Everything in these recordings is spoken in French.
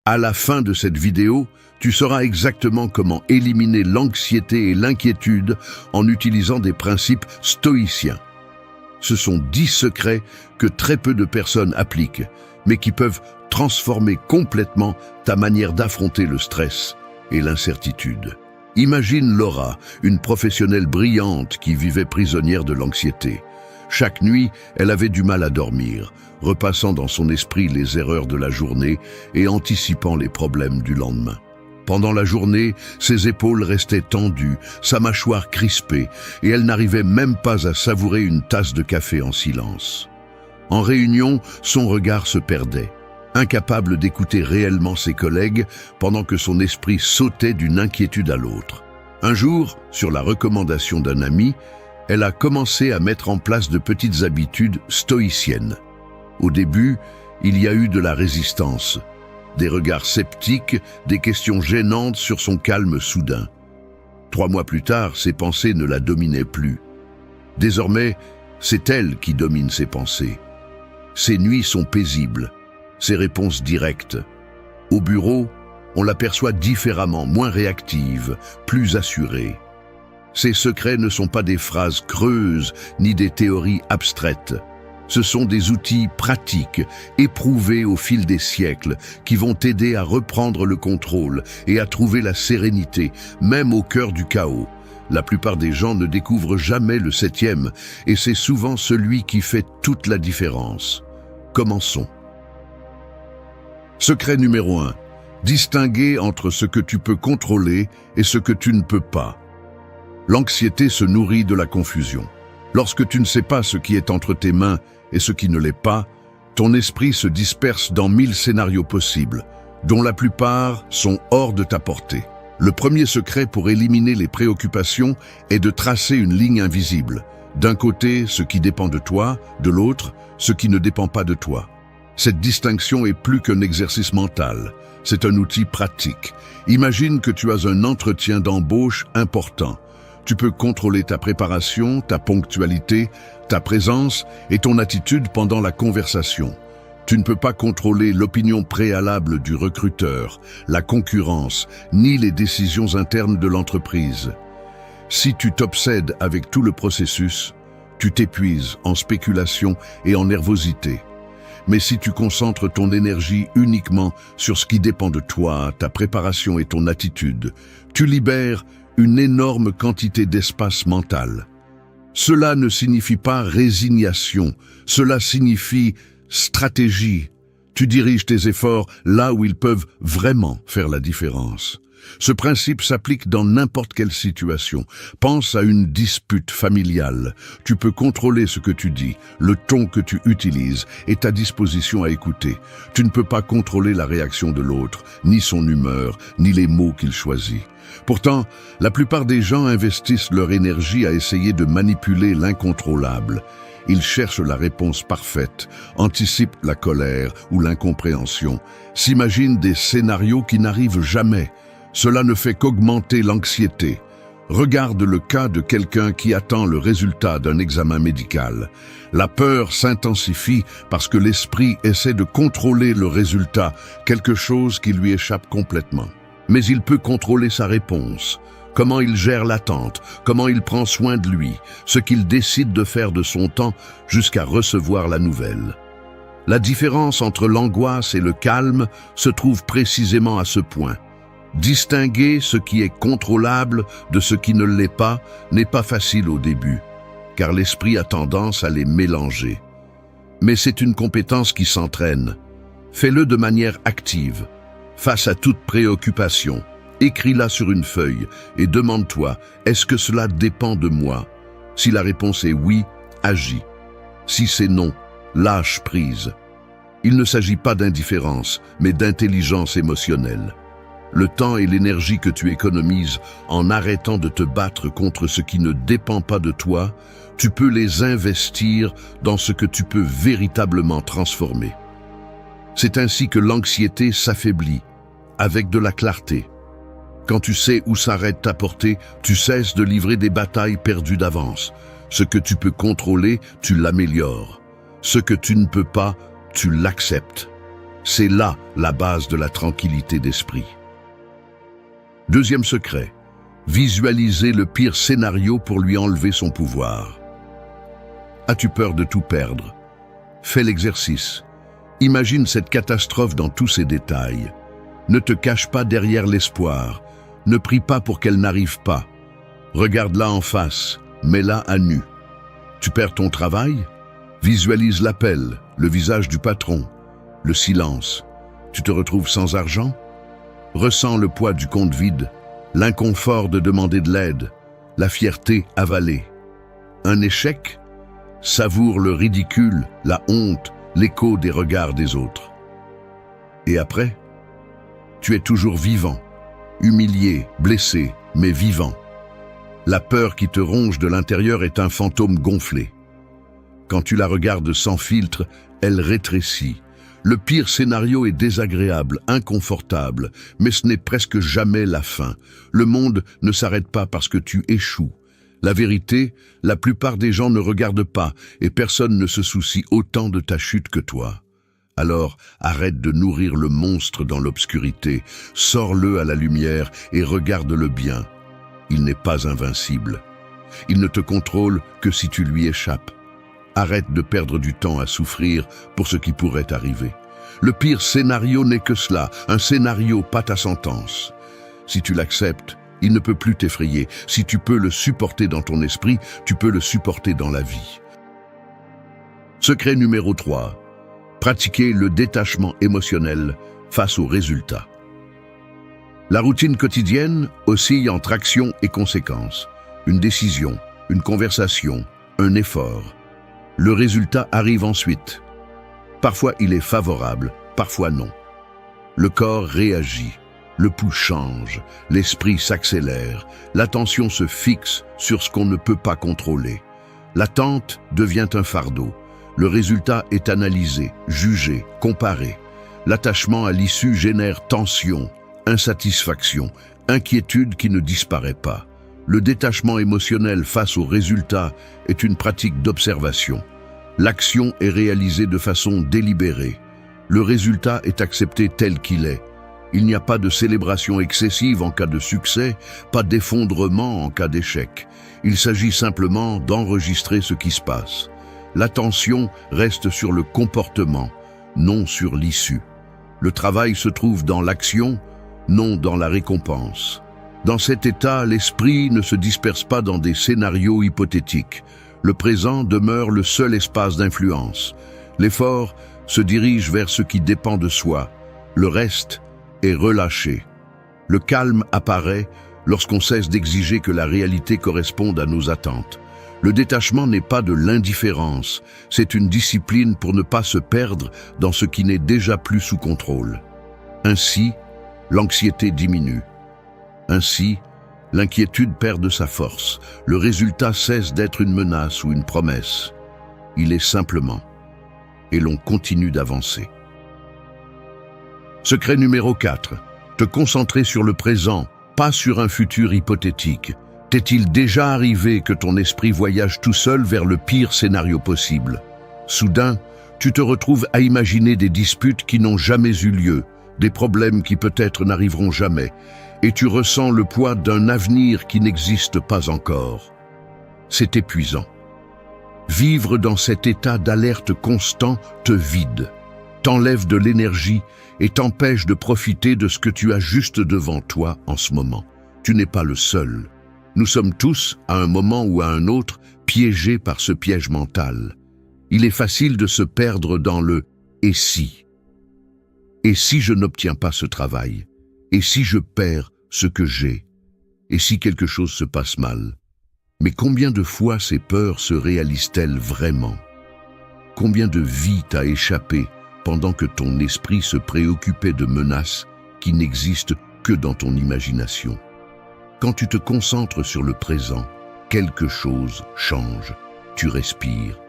À la fin de cette vidéo, tu sauras exactement comment éliminer l'anxiété et l'inquiétude en utilisant des principes stoïciens. Ce sont 10 secrets que très peu de personnes appliquent, mais qui peuvent transformer complètement ta manière d'affronter le stress et l'incertitude. Imagine Laura, une professionnelle brillante qui vivait prisonnière de l'anxiété. Chaque nuit, elle avait du mal à dormir, repassant dans son esprit les erreurs de la journée et anticipant les problèmes du lendemain. Pendant la journée, ses épaules restaient tendues, sa mâchoire crispée, et elle n'arrivait même pas à savourer une tasse de café en silence. En réunion, son regard se perdait, incapable d'écouter réellement ses collègues pendant que son esprit sautait d'une inquiétude à l'autre. Un jour, sur la recommandation d'un ami, elle a commencé à mettre en place de petites habitudes stoïciennes. Au début, il y a eu de la résistance, des regards sceptiques, des questions gênantes sur son calme soudain. 3 mois plus tard, ses pensées ne la dominaient plus. Désormais, c'est elle qui domine ses pensées. Ses nuits sont paisibles, ses réponses directes. Au bureau, on l'aperçoit différemment, moins réactive, plus assurée. Ses secrets ne sont pas des phrases creuses ni des théories abstraites. Ce sont des outils pratiques, éprouvés au fil des siècles, qui vont t'aider à reprendre le contrôle et à trouver la sérénité, même au cœur du chaos. La plupart des gens ne découvrent jamais le 7e, et c'est souvent celui qui fait toute la différence. Commençons. Secret numéro 1. Distinguer entre ce que tu peux contrôler et ce que tu ne peux pas. L'anxiété se nourrit de la confusion. Lorsque tu ne sais pas ce qui est entre tes mains et ce qui ne l'est pas, ton esprit se disperse dans 1000 scénarios possibles, dont la plupart sont hors de ta portée. Le premier secret pour éliminer les préoccupations est de tracer une ligne invisible. D'un côté, ce qui dépend de toi, de l'autre, ce qui ne dépend pas de toi. Cette distinction est plus qu'un exercice mental, c'est un outil pratique. Imagine que tu as un entretien d'embauche important. Tu peux contrôler ta préparation, ta ponctualité, ta présence et ton attitude pendant la conversation. Tu ne peux pas contrôler l'opinion préalable du recruteur, la concurrence, ni les décisions internes de l'entreprise. Si tu t'obsèdes avec tout le processus, tu t'épuises en spéculation et en nervosité. Mais si tu concentres ton énergie uniquement sur ce qui dépend de toi, ta préparation et ton attitude, tu libères une énorme quantité d'espace mental. Cela ne signifie pas résignation, cela signifie stratégie. Tu diriges tes efforts là où ils peuvent vraiment faire la différence. Ce principe s'applique dans n'importe quelle situation. Pense à une dispute familiale. Tu peux contrôler ce que tu dis, le ton que tu utilises et ta disposition à écouter. Tu ne peux pas contrôler la réaction de l'autre, ni son humeur, ni les mots qu'il choisit. Pourtant, la plupart des gens investissent leur énergie à essayer de manipuler l'incontrôlable. Ils cherchent la réponse parfaite, anticipent la colère ou l'incompréhension, s'imaginent des scénarios qui n'arrivent jamais. Cela ne fait qu'augmenter l'anxiété. Regarde le cas de quelqu'un qui attend le résultat d'un examen médical. La peur s'intensifie parce que l'esprit essaie de contrôler le résultat, quelque chose qui lui échappe complètement. Mais il peut contrôler sa réponse, comment il gère l'attente, comment il prend soin de lui, ce qu'il décide de faire de son temps jusqu'à recevoir la nouvelle. La différence entre l'angoisse et le calme se trouve précisément à ce point. Distinguer ce qui est contrôlable de ce qui ne l'est pas n'est pas facile au début, car l'esprit a tendance à les mélanger. Mais c'est une compétence qui s'entraîne. Fais-le de manière active. Face à toute préoccupation, écris-la sur une feuille et demande-toi, est-ce que cela dépend de moi? Si la réponse est oui, agis. Si c'est non, lâche prise. Il ne s'agit pas d'indifférence, mais d'intelligence émotionnelle. Le temps et l'énergie que tu économises en arrêtant de te battre contre ce qui ne dépend pas de toi, tu peux les investir dans ce que tu peux véritablement transformer. C'est ainsi que l'anxiété s'affaiblit, avec de la clarté. Quand tu sais où s'arrête ta portée, tu cesses de livrer des batailles perdues d'avance. Ce que tu peux contrôler, tu l'améliores. Ce que tu ne peux pas, tu l'acceptes. C'est là la base de la tranquillité d'esprit. Deuxième secret, visualiser le pire scénario pour lui enlever son pouvoir. As-tu peur de tout perdre? Fais l'exercice. Imagine cette catastrophe dans tous ses détails. Ne te cache pas derrière l'espoir. Ne prie pas pour qu'elle n'arrive pas. Regarde-la en face, mets-la à nu. Tu perds ton travail? Visualise l'appel, le visage du patron, le silence. Tu te retrouves sans argent? Ressens le poids du compte vide, l'inconfort de demander de l'aide, la fierté avalée. Un échec? Savoure le ridicule, la honte, l'écho des regards des autres. Et après? Tu es toujours vivant, humilié, blessé, mais vivant. La peur qui te ronge de l'intérieur est un fantôme gonflé. Quand tu la regardes sans filtre, elle rétrécit. Le pire scénario est désagréable, inconfortable, mais ce n'est presque jamais la fin. Le monde ne s'arrête pas parce que tu échoues. La vérité, la plupart des gens ne regardent pas et personne ne se soucie autant de ta chute que toi. Alors, arrête de nourrir le monstre dans l'obscurité, sors-le à la lumière et regarde-le bien. Il n'est pas invincible. Il ne te contrôle que si tu lui échappes. Arrête de perdre du temps à souffrir pour ce qui pourrait arriver. Le pire scénario n'est que cela, un scénario, pas ta sentence. Si tu l'acceptes, il ne peut plus t'effrayer. Si tu peux le supporter dans ton esprit, tu peux le supporter dans la vie. Secret numéro 3. Pratiquer le détachement émotionnel face aux résultats. La routine quotidienne oscille entre action et conséquence. Une décision, une conversation, un effort. Le résultat arrive ensuite. Parfois il est favorable, parfois non. Le corps réagit, le pouls change, l'esprit s'accélère, l'attention se fixe sur ce qu'on ne peut pas contrôler. L'attente devient un fardeau. Le résultat est analysé, jugé, comparé. L'attachement à l'issue génère tension, insatisfaction, inquiétude qui ne disparaît pas. Le détachement émotionnel face au résultat est une pratique d'observation. L'action est réalisée de façon délibérée. Le résultat est accepté tel qu'il est. Il n'y a pas de célébration excessive en cas de succès, pas d'effondrement en cas d'échec. Il s'agit simplement d'enregistrer ce qui se passe. L'attention reste sur le comportement, non sur l'issue. Le travail se trouve dans l'action, non dans la récompense. Dans cet état, l'esprit ne se disperse pas dans des scénarios hypothétiques. Le présent demeure le seul espace d'influence. L'effort se dirige vers ce qui dépend de soi. Le reste est relâché. Le calme apparaît lorsqu'on cesse d'exiger que la réalité corresponde à nos attentes. Le détachement n'est pas de l'indifférence, c'est une discipline pour ne pas se perdre dans ce qui n'est déjà plus sous contrôle. Ainsi, l'anxiété diminue. Ainsi, l'inquiétude perd de sa force. Le résultat cesse d'être une menace ou une promesse. Il est simplement. Et l'on continue d'avancer. Secret numéro 4. Te concentrer sur le présent, pas sur un futur hypothétique. T'est-il déjà arrivé que ton esprit voyage tout seul vers le pire scénario possible? Soudain, tu te retrouves à imaginer des disputes qui n'ont jamais eu lieu, des problèmes qui peut-être n'arriveront jamais, et tu ressens le poids d'un avenir qui n'existe pas encore. C'est épuisant. Vivre dans cet état d'alerte constant te vide, t'enlève de l'énergie et t'empêche de profiter de ce que tu as juste devant toi en ce moment. Tu n'es pas le seul. Nous sommes tous, à un moment ou à un autre, piégés par ce piège mental. Il est facile de se perdre dans le « et si ». Et si je n'obtiens pas ce travail? Et si je perds ce que j'ai? Et si quelque chose se passe mal? Mais combien de fois ces peurs se réalisent-elles vraiment? Combien de vies t'as échappé pendant que ton esprit se préoccupait de menaces qui n'existent que dans ton imagination? Quand tu te concentres sur le présent, quelque chose change. Tu respires.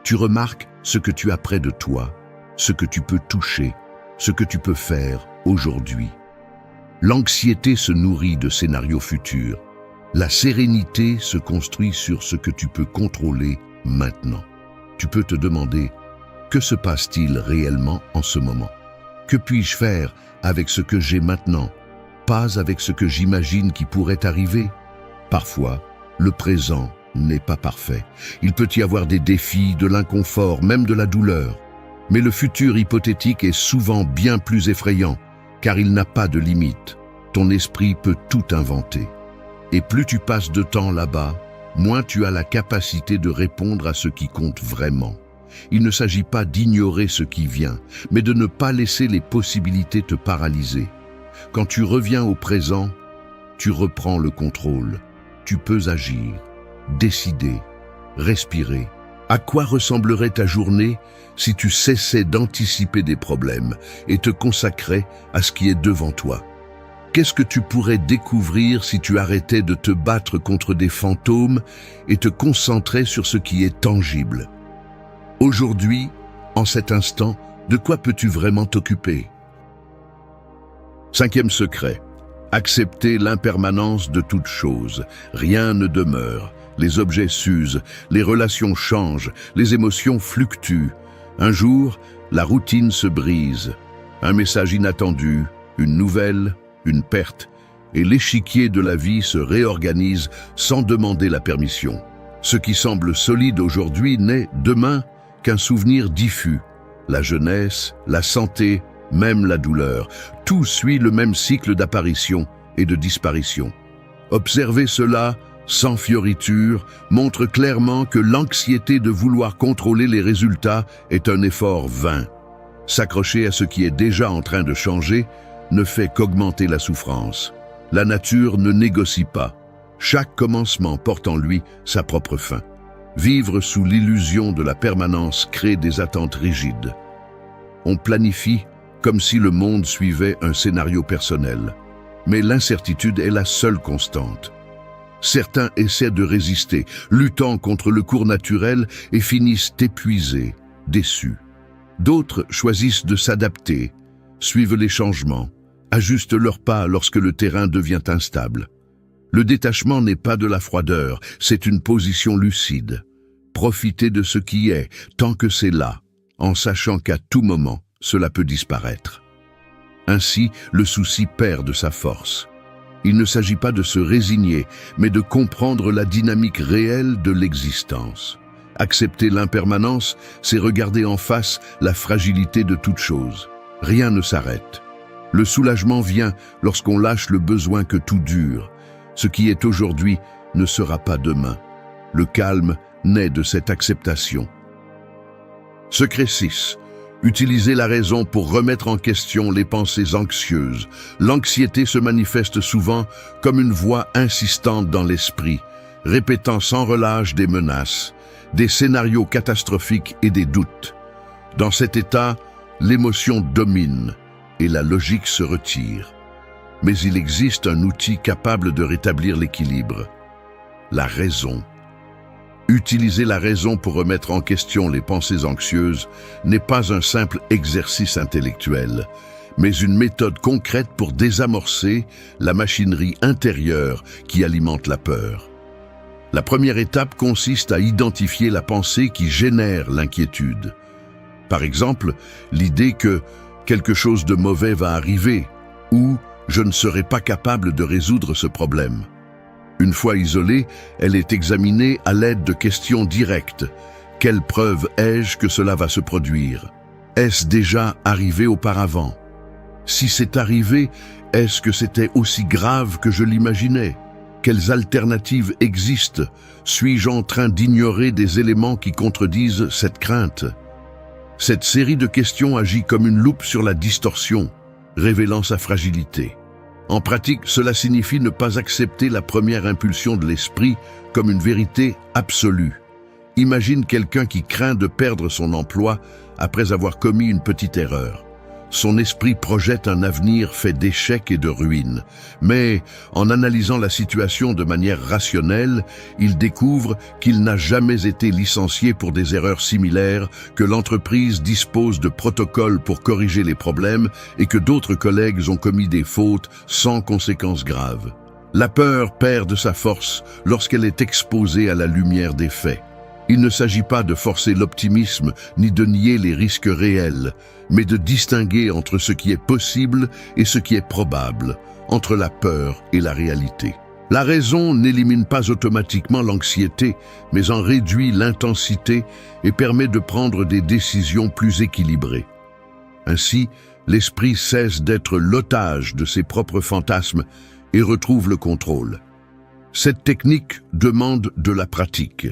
Tu remarques ce que tu as près de toi, ce que tu peux toucher, ce que tu peux faire aujourd'hui. L'anxiété se nourrit de scénarios futurs. La sérénité se construit sur ce que tu peux contrôler maintenant. Tu peux te demander, que se passe-t-il réellement en ce moment? Que puis-je faire avec ce que j'ai maintenant, pas avec ce que j'imagine qui pourrait arriver? Parfois, le présent n'est pas parfait. Il peut y avoir des défis, de l'inconfort, même de la douleur. Mais le futur hypothétique est souvent bien plus effrayant, car il n'a pas de limite. Ton esprit peut tout inventer. Et plus tu passes de temps là-bas, moins tu as la capacité de répondre à ce qui compte vraiment. Il ne s'agit pas d'ignorer ce qui vient, mais de ne pas laisser les possibilités te paralyser. Quand tu reviens au présent, tu reprends le contrôle. Tu peux agir, décider, respirer. À quoi ressemblerait ta journée si tu cessais d'anticiper des problèmes et te consacrais à ce qui est devant toi? Qu'est-ce que tu pourrais découvrir si tu arrêtais de te battre contre des fantômes et te concentrais sur ce qui est tangible? Aujourd'hui, en cet instant, de quoi peux-tu vraiment t'occuper? 5e secret. Accepter l'impermanence de toute chose. Rien ne demeure. Les objets s'usent, les relations changent, les émotions fluctuent. Un jour, la routine se brise. Un message inattendu, une nouvelle, une perte, et l'échiquier de la vie se réorganise sans demander la permission. Ce qui semble solide aujourd'hui n'est, demain, qu'un souvenir diffus. La jeunesse, la santé, même la douleur, tout suit le même cycle d'apparition et de disparition. Observer cela, sans fioriture, montre clairement que l'anxiété de vouloir contrôler les résultats est un effort vain. S'accrocher à ce qui est déjà en train de changer ne fait qu'augmenter la souffrance. La nature ne négocie pas. Chaque commencement porte en lui sa propre fin. Vivre sous l'illusion de la permanence crée des attentes rigides. On planifie comme si le monde suivait un scénario personnel. Mais l'incertitude est la seule constante. Certains essaient de résister, luttant contre le cours naturel et finissent épuisés, déçus. D'autres choisissent de s'adapter, suivent les changements, ajustent leurs pas lorsque le terrain devient instable. Le détachement n'est pas de la froideur, c'est une position lucide. Profiter de ce qui est, tant que c'est là, en sachant qu'à tout moment, cela peut disparaître. Ainsi, le souci perd de sa force. Il ne s'agit pas de se résigner, mais de comprendre la dynamique réelle de l'existence. Accepter l'impermanence, c'est regarder en face la fragilité de toute chose. Rien ne s'arrête. Le soulagement vient lorsqu'on lâche le besoin que tout dure. Ce qui est aujourd'hui ne sera pas demain. Le calme naît de cette acceptation. Secret 6. Utiliser la raison pour remettre en question les pensées anxieuses. L'anxiété se manifeste souvent comme une voix insistante dans l'esprit, répétant sans relâche des menaces, des scénarios catastrophiques et des doutes. Dans cet état, l'émotion domine et la logique se retire. Mais il existe un outil capable de rétablir l'équilibre. La raison. Utiliser la raison pour remettre en question les pensées anxieuses n'est pas un simple exercice intellectuel, mais une méthode concrète pour désamorcer la machinerie intérieure qui alimente la peur. La première étape consiste à identifier la pensée qui génère l'inquiétude. Par exemple, l'idée que quelque chose de mauvais va arriver ou je ne serai pas capable de résoudre ce problème. Une fois isolée, elle est examinée à l'aide de questions directes. Quelle preuve ai-je que cela va se produire? Est-ce déjà arrivé auparavant? Si c'est arrivé, est-ce que c'était aussi grave que je l'imaginais? Quelles alternatives existent? Suis-je en train d'ignorer des éléments qui contredisent cette crainte? Cette série de questions agit comme une loupe sur la distorsion, révélant sa fragilité. En pratique, cela signifie ne pas accepter la première impulsion de l'esprit comme une vérité absolue. Imagine quelqu'un qui craint de perdre son emploi après avoir commis une petite erreur. Son esprit projette un avenir fait d'échecs et de ruines. Mais, en analysant la situation de manière rationnelle, il découvre qu'il n'a jamais été licencié pour des erreurs similaires, que l'entreprise dispose de protocoles pour corriger les problèmes et que d'autres collègues ont commis des fautes sans conséquences graves. La peur perd de sa force lorsqu'elle est exposée à la lumière des faits. Il ne s'agit pas de forcer l'optimisme ni de nier les risques réels, mais de distinguer entre ce qui est possible et ce qui est probable, entre la peur et la réalité. La raison n'élimine pas automatiquement l'anxiété, mais en réduit l'intensité et permet de prendre des décisions plus équilibrées. Ainsi, l'esprit cesse d'être l'otage de ses propres fantasmes et retrouve le contrôle. Cette technique demande de la pratique.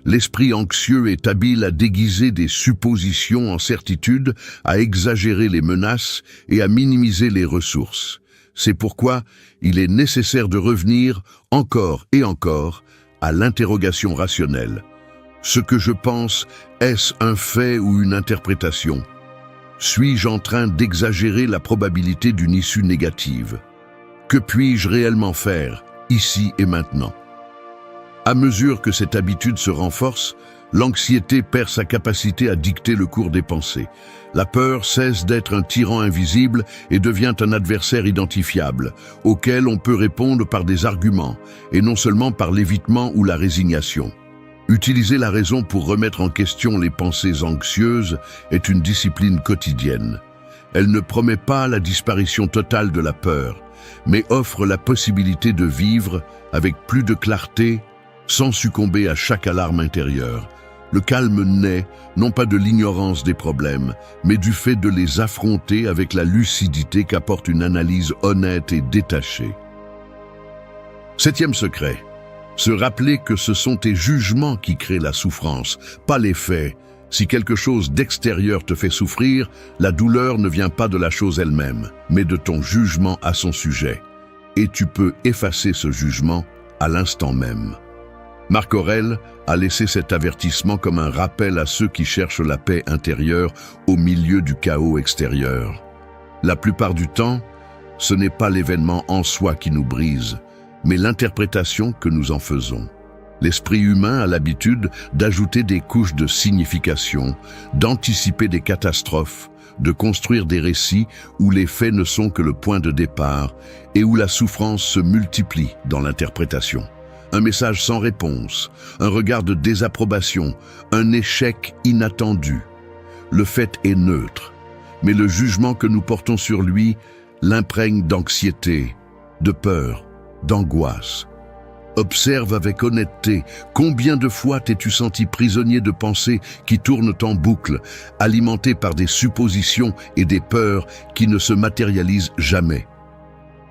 L'esprit anxieux est habile à déguiser des suppositions en certitudes, à exagérer les menaces et à minimiser les ressources. C'est pourquoi il est nécessaire de revenir encore et encore à l'interrogation rationnelle. Ce que je pense, est-ce un fait ou une interprétation? Suis-je en train d'exagérer la probabilité d'une issue négative? Que puis-je réellement faire, ici et maintenant? À mesure que cette habitude se renforce, l'anxiété perd sa capacité à dicter le cours des pensées. La peur cesse d'être un tyran invisible et devient un adversaire identifiable, auquel on peut répondre par des arguments, et non seulement par l'évitement ou la résignation. Utiliser la raison pour remettre en question les pensées anxieuses est une discipline quotidienne. Elle ne promet pas la disparition totale de la peur, mais offre la possibilité de vivre avec plus de clarté, sans succomber à chaque alarme intérieure. Le calme naît non pas de l'ignorance des problèmes, mais du fait de les affronter avec la lucidité qu'apporte une analyse honnête et détachée. Septième secret, se rappeler que ce sont tes jugements qui créent la souffrance, pas les faits. Si quelque chose d'extérieur te fait souffrir, la douleur ne vient pas de la chose elle-même, mais de ton jugement à son sujet. Et tu peux effacer ce jugement à l'instant même. Marc Aurèle a laissé cet avertissement comme un rappel à ceux qui cherchent la paix intérieure au milieu du chaos extérieur. La plupart du temps, ce n'est pas l'événement en soi qui nous brise, mais l'interprétation que nous en faisons. L'esprit humain a l'habitude d'ajouter des couches de signification, d'anticiper des catastrophes, de construire des récits où les faits ne sont que le point de départ et où la souffrance se multiplie dans l'interprétation. Un message sans réponse, un regard de désapprobation, un échec inattendu. Le fait est neutre, mais le jugement que nous portons sur lui l'imprègne d'anxiété, de peur, d'angoisse. Observe avec honnêteté combien de fois t'es-tu senti prisonnier de pensées qui tournent en boucle, alimentées par des suppositions et des peurs qui ne se matérialisent jamais.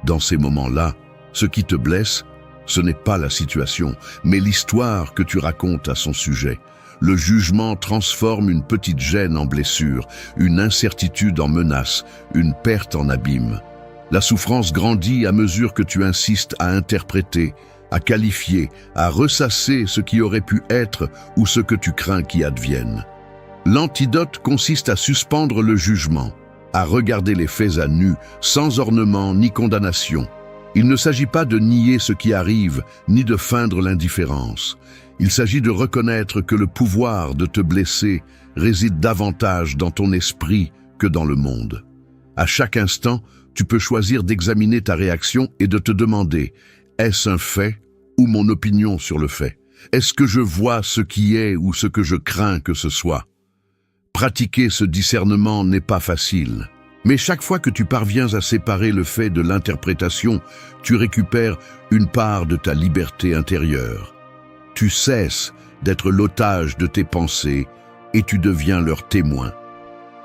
Dans ces moments-là, ce qui te blesse, ce n'est pas la situation, mais l'histoire que tu racontes à son sujet. Le jugement transforme une petite gêne en blessure, une incertitude en menace, une perte en abîme. La souffrance grandit à mesure que tu insistes à interpréter, à qualifier, à ressasser ce qui aurait pu être ou ce que tu crains qui advienne. L'antidote consiste à suspendre le jugement, à regarder les faits à nu, sans ornement ni condamnation. Il ne s'agit pas de nier ce qui arrive, ni de feindre l'indifférence. Il s'agit de reconnaître que le pouvoir de te blesser réside davantage dans ton esprit que dans le monde. À chaque instant, tu peux choisir d'examiner ta réaction et de te demander « Est-ce un fait ou mon opinion sur le fait? Est-ce que je vois ce qui est ou ce que je crains que ce soit ?» Pratiquer ce discernement n'est pas facile. Mais chaque fois que tu parviens à séparer le fait de l'interprétation, tu récupères une part de ta liberté intérieure. Tu cesses d'être l'otage de tes pensées et tu deviens leur témoin.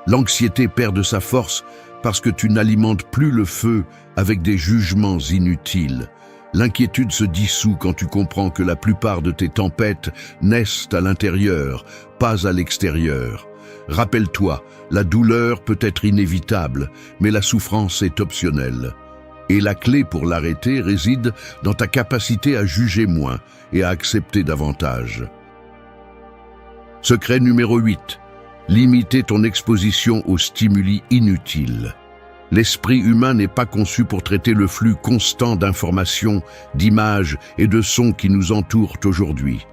L'anxiété perd de sa force parce que tu n'alimentes plus le feu avec des jugements inutiles. L'inquiétude se dissout quand tu comprends que la plupart de tes tempêtes naissent à l'intérieur, pas à l'extérieur. Rappelle-toi, la douleur peut être inévitable, mais la souffrance est optionnelle. Et la clé pour l'arrêter réside dans ta capacité à juger moins et à accepter davantage. Secret numéro 8. Limiter ton exposition aux stimuli inutiles. L'esprit humain n'est pas conçu pour traiter le flux constant d'informations, d'images et de sons qui nous entourent aujourd'hui.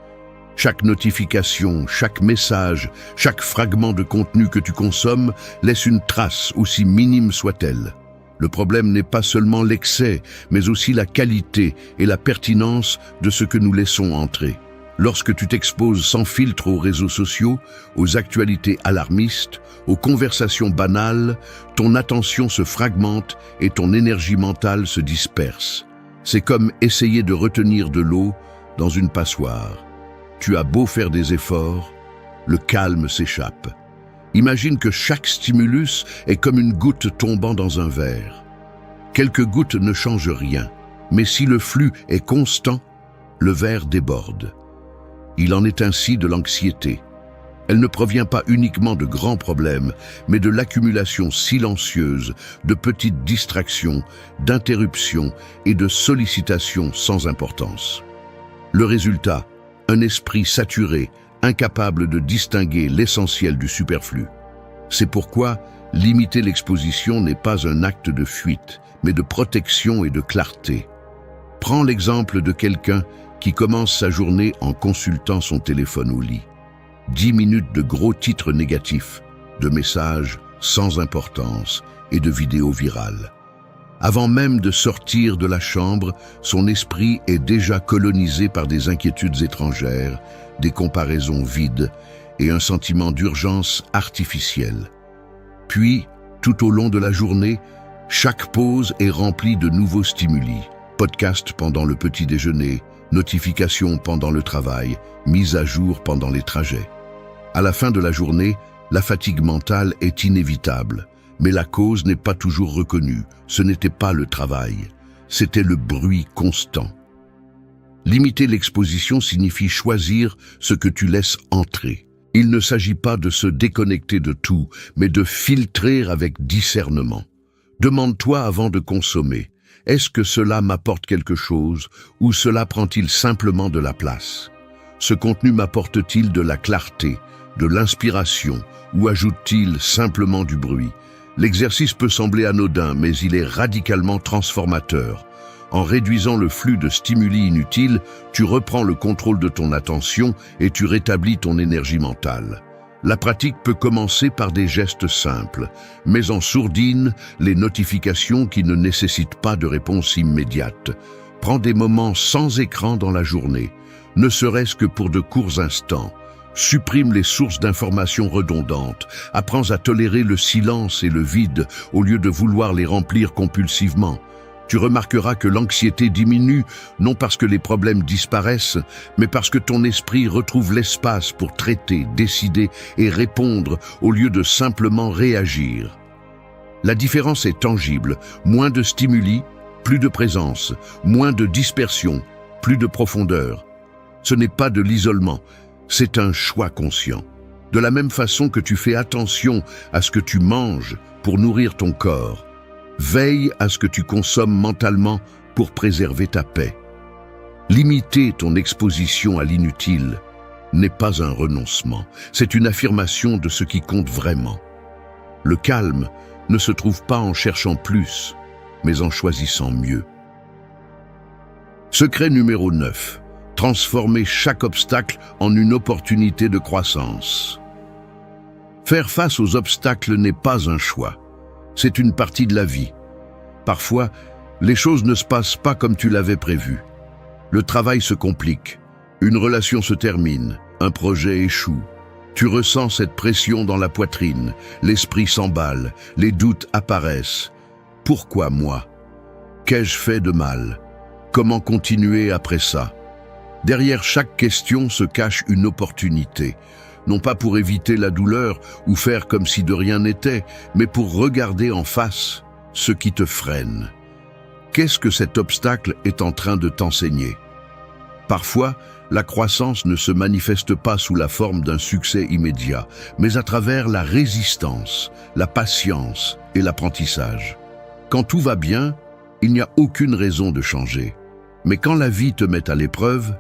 Chaque notification, chaque message, chaque fragment de contenu que tu consommes laisse une trace, aussi minime soit-elle. Le problème n'est pas seulement l'excès, mais aussi la qualité et la pertinence de ce que nous laissons entrer. Lorsque tu t'exposes sans filtre aux réseaux sociaux, aux actualités alarmistes, aux conversations banales, ton attention se fragmente et ton énergie mentale se disperse. C'est comme essayer de retenir de l'eau dans une passoire. Tu as beau faire des efforts, le calme s'échappe. Imagine que chaque stimulus est comme une goutte tombant dans un verre. Quelques gouttes ne changent rien, mais si le flux est constant, le verre déborde. Il en est ainsi de l'anxiété. Elle ne provient pas uniquement de grands problèmes, mais de l'accumulation silencieuse de petites distractions, d'interruptions et de sollicitations sans importance. Le résultat, un esprit saturé, incapable de distinguer l'essentiel du superflu. C'est pourquoi limiter l'exposition n'est pas un acte de fuite, mais de protection et de clarté. Prends l'exemple de quelqu'un qui commence sa journée en consultant son téléphone au lit. 10 minutes de gros titres négatifs, de messages sans importance et de vidéos virales. Avant même de sortir de la chambre, son esprit est déjà colonisé par des inquiétudes étrangères, des comparaisons vides et un sentiment d'urgence artificielle. Puis, tout au long de la journée, chaque pause est remplie de nouveaux stimuli. Podcast pendant le petit déjeuner, notifications pendant le travail, mise à jour pendant les trajets. À la fin de la journée, la fatigue mentale est inévitable, mais la cause n'est pas toujours reconnue. Ce n'était pas le travail, c'était le bruit constant. Limiter l'exposition signifie choisir ce que tu laisses entrer. Il ne s'agit pas de se déconnecter de tout, mais de filtrer avec discernement. Demande-toi avant de consommer. Est-ce que cela m'apporte quelque chose ou cela prend-il simplement de la place? Ce contenu m'apporte-t-il de la clarté, de l'inspiration ou ajoute-t-il simplement du bruit? L'exercice peut sembler anodin, mais il est radicalement transformateur. En réduisant le flux de stimuli inutiles, tu reprends le contrôle de ton attention et tu rétablis ton énergie mentale. La pratique peut commencer par des gestes simples. Mets en sourdine les notifications qui ne nécessitent pas de réponse immédiate. Prends des moments sans écran dans la journée, ne serait-ce que pour de courts instants. Supprime les sources d'informations redondantes. Apprends à tolérer le silence et le vide au lieu de vouloir les remplir compulsivement. Tu remarqueras que l'anxiété diminue, non parce que les problèmes disparaissent, mais parce que ton esprit retrouve l'espace pour traiter, décider et répondre au lieu de simplement réagir. La différence est tangible, moins de stimuli, plus de présence, moins de dispersion, plus de profondeur. Ce n'est pas de l'isolement, c'est un choix conscient. De la même façon que tu fais attention à ce que tu manges pour nourrir ton corps, veille à ce que tu consommes mentalement pour préserver ta paix. Limiter ton exposition à l'inutile n'est pas un renoncement, c'est une affirmation de ce qui compte vraiment. Le calme ne se trouve pas en cherchant plus, mais en choisissant mieux. Secret numéro 9. Transformer chaque obstacle en une opportunité de croissance. Faire face aux obstacles n'est pas un choix. C'est une partie de la vie. Parfois, les choses ne se passent pas comme tu l'avais prévu. Le travail se complique, une relation se termine, un projet échoue. Tu ressens cette pression dans la poitrine, l'esprit s'emballe, les doutes apparaissent. Pourquoi moi? Qu'ai-je fait de mal? Comment continuer après ça? Derrière chaque question se cache une opportunité. Non pas pour éviter la douleur ou faire comme si de rien n'était, mais pour regarder en face ce qui te freine. Qu'est-ce que cet obstacle est en train de t'enseigner? Parfois, la croissance ne se manifeste pas sous la forme d'un succès immédiat, mais à travers la résistance, la patience et l'apprentissage. Quand tout va bien, il n'y a aucune raison de changer. Mais quand la vie te met à l'épreuve,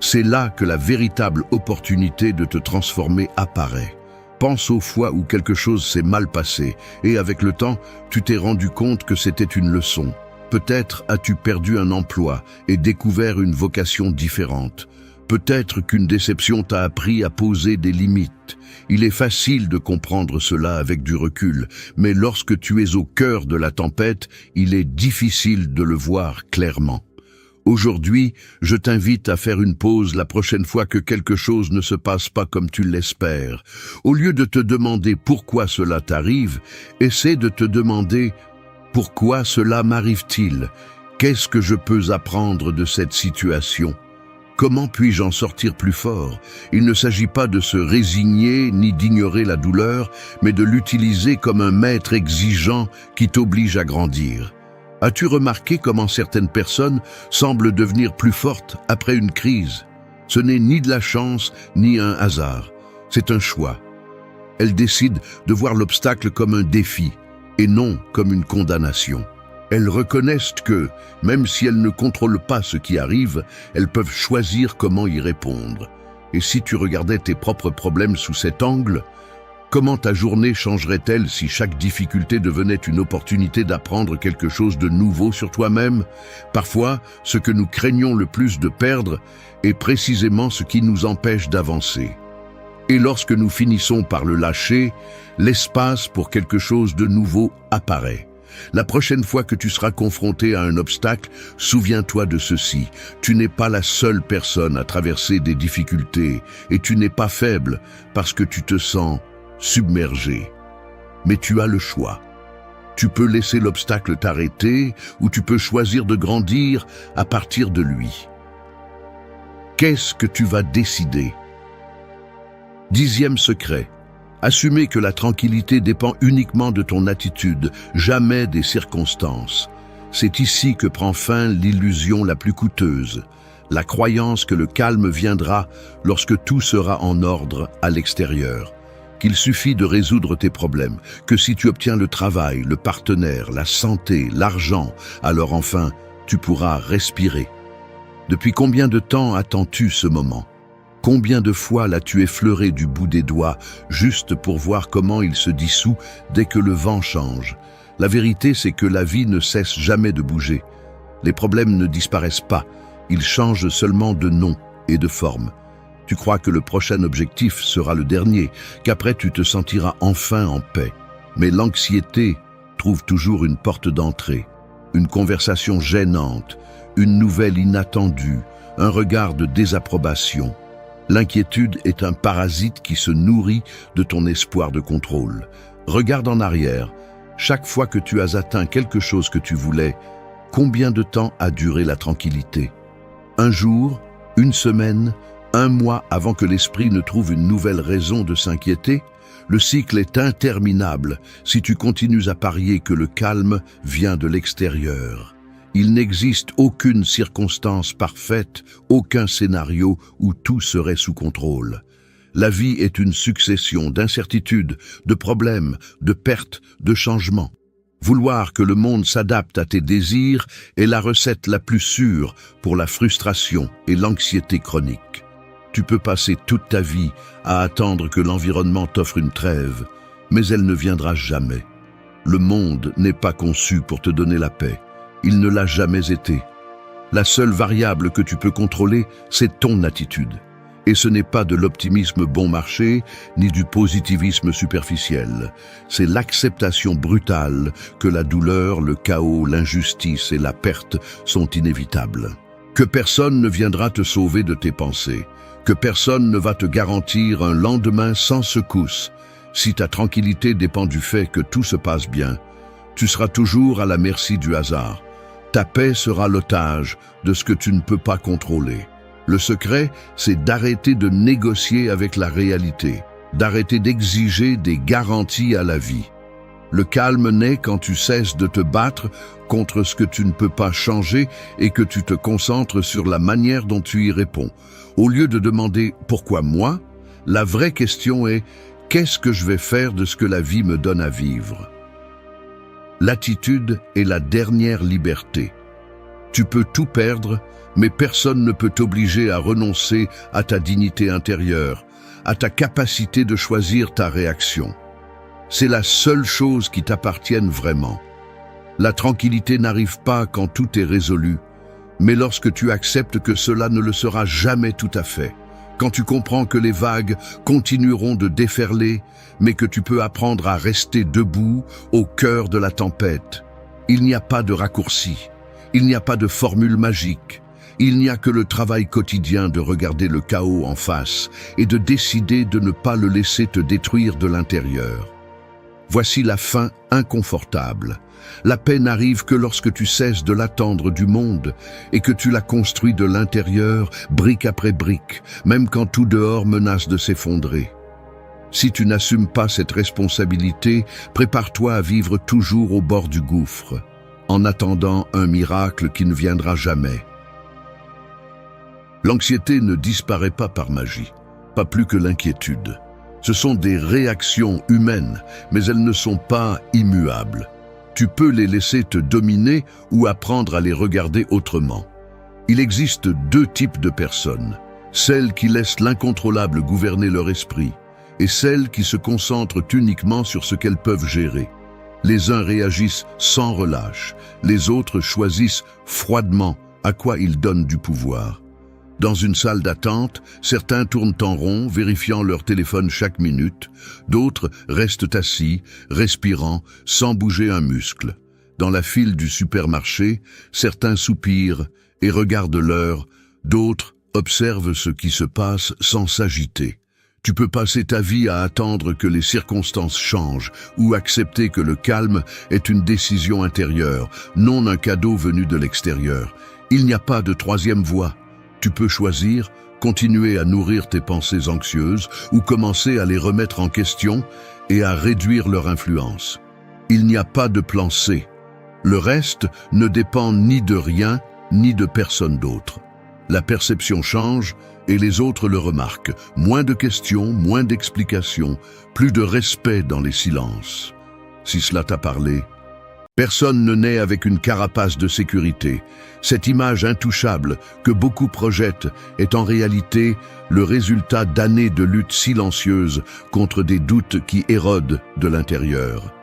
c'est là que la véritable opportunité de te transformer apparaît. Pense aux fois où quelque chose s'est mal passé et avec le temps, tu t'es rendu compte que c'était une leçon. Peut-être as-tu perdu un emploi et découvert une vocation différente. Peut-être qu'une déception t'a appris à poser des limites. Il est facile de comprendre cela avec du recul, mais lorsque tu es au cœur de la tempête, il est difficile de le voir clairement. Aujourd'hui, je t'invite à faire une pause la prochaine fois que quelque chose ne se passe pas comme tu l'espères. Au lieu de te demander pourquoi cela t'arrive, essaie de te demander pourquoi cela m'arrive-t-il? Qu'est-ce que je peux apprendre de cette situation? Comment puis-je en sortir plus fort? Il ne s'agit pas de se résigner ni d'ignorer la douleur, mais de l'utiliser comme un maître exigeant qui t'oblige à grandir. As-tu remarqué comment certaines personnes semblent devenir plus fortes après une crise? Ce n'est ni de la chance, ni un hasard. C'est un choix. Elles décident de voir l'obstacle comme un défi, et non comme une condamnation. Elles reconnaissent que, même si elles ne contrôlent pas ce qui arrive, elles peuvent choisir comment y répondre. Et si tu regardais tes propres problèmes sous cet angle, comment ta journée changerait-elle si chaque difficulté devenait une opportunité d'apprendre quelque chose de nouveau sur toi-même? Parfois, ce que nous craignons le plus de perdre est précisément ce qui nous empêche d'avancer. Et lorsque nous finissons par le lâcher, l'espace pour quelque chose de nouveau apparaît. La prochaine fois que tu seras confronté à un obstacle, souviens-toi de ceci. Tu n'es pas la seule personne à traverser des difficultés et tu n'es pas faible parce que tu te sens submergé. Mais tu as le choix. Tu peux laisser l'obstacle t'arrêter ou tu peux choisir de grandir à partir de lui. Qu'est-ce que tu vas décider? 10e secret. Assumer que la tranquillité dépend uniquement de ton attitude, jamais des circonstances. C'est ici que prend fin l'illusion la plus coûteuse, la croyance que le calme viendra lorsque tout sera en ordre à l'extérieur, qu'il suffit de résoudre tes problèmes, que si tu obtiens le travail, le partenaire, la santé, l'argent, alors enfin, tu pourras respirer. Depuis combien de temps attends-tu ce moment? Combien de fois l'as-tu effleuré du bout des doigts, juste pour voir comment il se dissout dès que le vent change? La vérité, c'est que la vie ne cesse jamais de bouger. Les problèmes ne disparaissent pas, ils changent seulement de nom et de forme. Tu crois que le prochain objectif sera le dernier, qu'après tu te sentiras enfin en paix. Mais l'anxiété trouve toujours une porte d'entrée, une conversation gênante, une nouvelle inattendue, un regard de désapprobation. L'inquiétude est un parasite qui se nourrit de ton espoir de contrôle. Regarde en arrière. Chaque fois que tu as atteint quelque chose que tu voulais, combien de temps a duré la tranquillité? Un jour, une semaine, un mois avant que l'esprit ne trouve une nouvelle raison de s'inquiéter? Le cycle est interminable si tu continues à parier que le calme vient de l'extérieur. Il n'existe aucune circonstance parfaite, aucun scénario où tout serait sous contrôle. La vie est une succession d'incertitudes, de problèmes, de pertes, de changements. Vouloir que le monde s'adapte à tes désirs est la recette la plus sûre pour la frustration et l'anxiété chronique. Tu peux passer toute ta vie à attendre que l'environnement t'offre une trêve, mais elle ne viendra jamais. Le monde n'est pas conçu pour te donner la paix. Il ne l'a jamais été. La seule variable que tu peux contrôler, c'est ton attitude. Et ce n'est pas de l'optimisme bon marché, ni du positivisme superficiel. C'est l'acceptation brutale que la douleur, le chaos, l'injustice et la perte sont inévitables. Que personne ne viendra te sauver de tes pensées. Que personne ne va te garantir un lendemain sans secousse. Si ta tranquillité dépend du fait que tout se passe bien, tu seras toujours à la merci du hasard. Ta paix sera l'otage de ce que tu ne peux pas contrôler. Le secret, c'est d'arrêter de négocier avec la réalité, d'arrêter d'exiger des garanties à la vie. Le calme naît quand tu cesses de te battre contre ce que tu ne peux pas changer et que tu te concentres sur la manière dont tu y réponds. Au lieu de demander « pourquoi moi ?», la vraie question est « qu'est-ce que je vais faire de ce que la vie me donne à vivre ?» L'attitude est la dernière liberté. Tu peux tout perdre, mais personne ne peut t'obliger à renoncer à ta dignité intérieure, à ta capacité de choisir ta réaction. C'est la seule chose qui t'appartienne vraiment. La tranquillité n'arrive pas quand tout est résolu, mais lorsque tu acceptes que cela ne le sera jamais tout à fait. Quand tu comprends que les vagues continueront de déferler, mais que tu peux apprendre à rester debout au cœur de la tempête. Il n'y a pas de raccourci, il n'y a pas de formule magique. Il n'y a que le travail quotidien de regarder le chaos en face et de décider de ne pas le laisser te détruire de l'intérieur. Voici la fin inconfortable. La paix n'arrive que lorsque tu cesses de l'attendre du monde et que tu la construis de l'intérieur, brique après brique, même quand tout dehors menace de s'effondrer. Si tu n'assumes pas cette responsabilité, prépare-toi à vivre toujours au bord du gouffre, en attendant un miracle qui ne viendra jamais. L'anxiété ne disparaît pas par magie, pas plus que l'inquiétude. Ce sont des réactions humaines, mais elles ne sont pas immuables. Tu peux les laisser te dominer ou apprendre à les regarder autrement. Il existe deux types de personnes, celles qui laissent l'incontrôlable gouverner leur esprit et celles qui se concentrent uniquement sur ce qu'elles peuvent gérer. Les uns réagissent sans relâche, les autres choisissent froidement à quoi ils donnent du pouvoir. Dans une salle d'attente, certains tournent en rond, vérifiant leur téléphone chaque minute. D'autres restent assis, respirant, sans bouger un muscle. Dans la file du supermarché, certains soupirent et regardent l'heure. D'autres observent ce qui se passe sans s'agiter. Tu peux passer ta vie à attendre que les circonstances changent ou accepter que le calme est une décision intérieure, non un cadeau venu de l'extérieur. Il n'y a pas de troisième voie. Tu peux choisir, continuer à nourrir tes pensées anxieuses ou commencer à les remettre en question et à réduire leur influence. Il n'y a pas de plan C. Le reste ne dépend ni de rien, ni de personne d'autre. La perception change et les autres le remarquent. Moins de questions, moins d'explications, plus de respect dans les silences. Si cela t'a parlé, personne ne naît avec une carapace de sécurité. Cette image intouchable que beaucoup projettent est en réalité le résultat d'années de lutte silencieuse contre des doutes qui érodent de l'intérieur.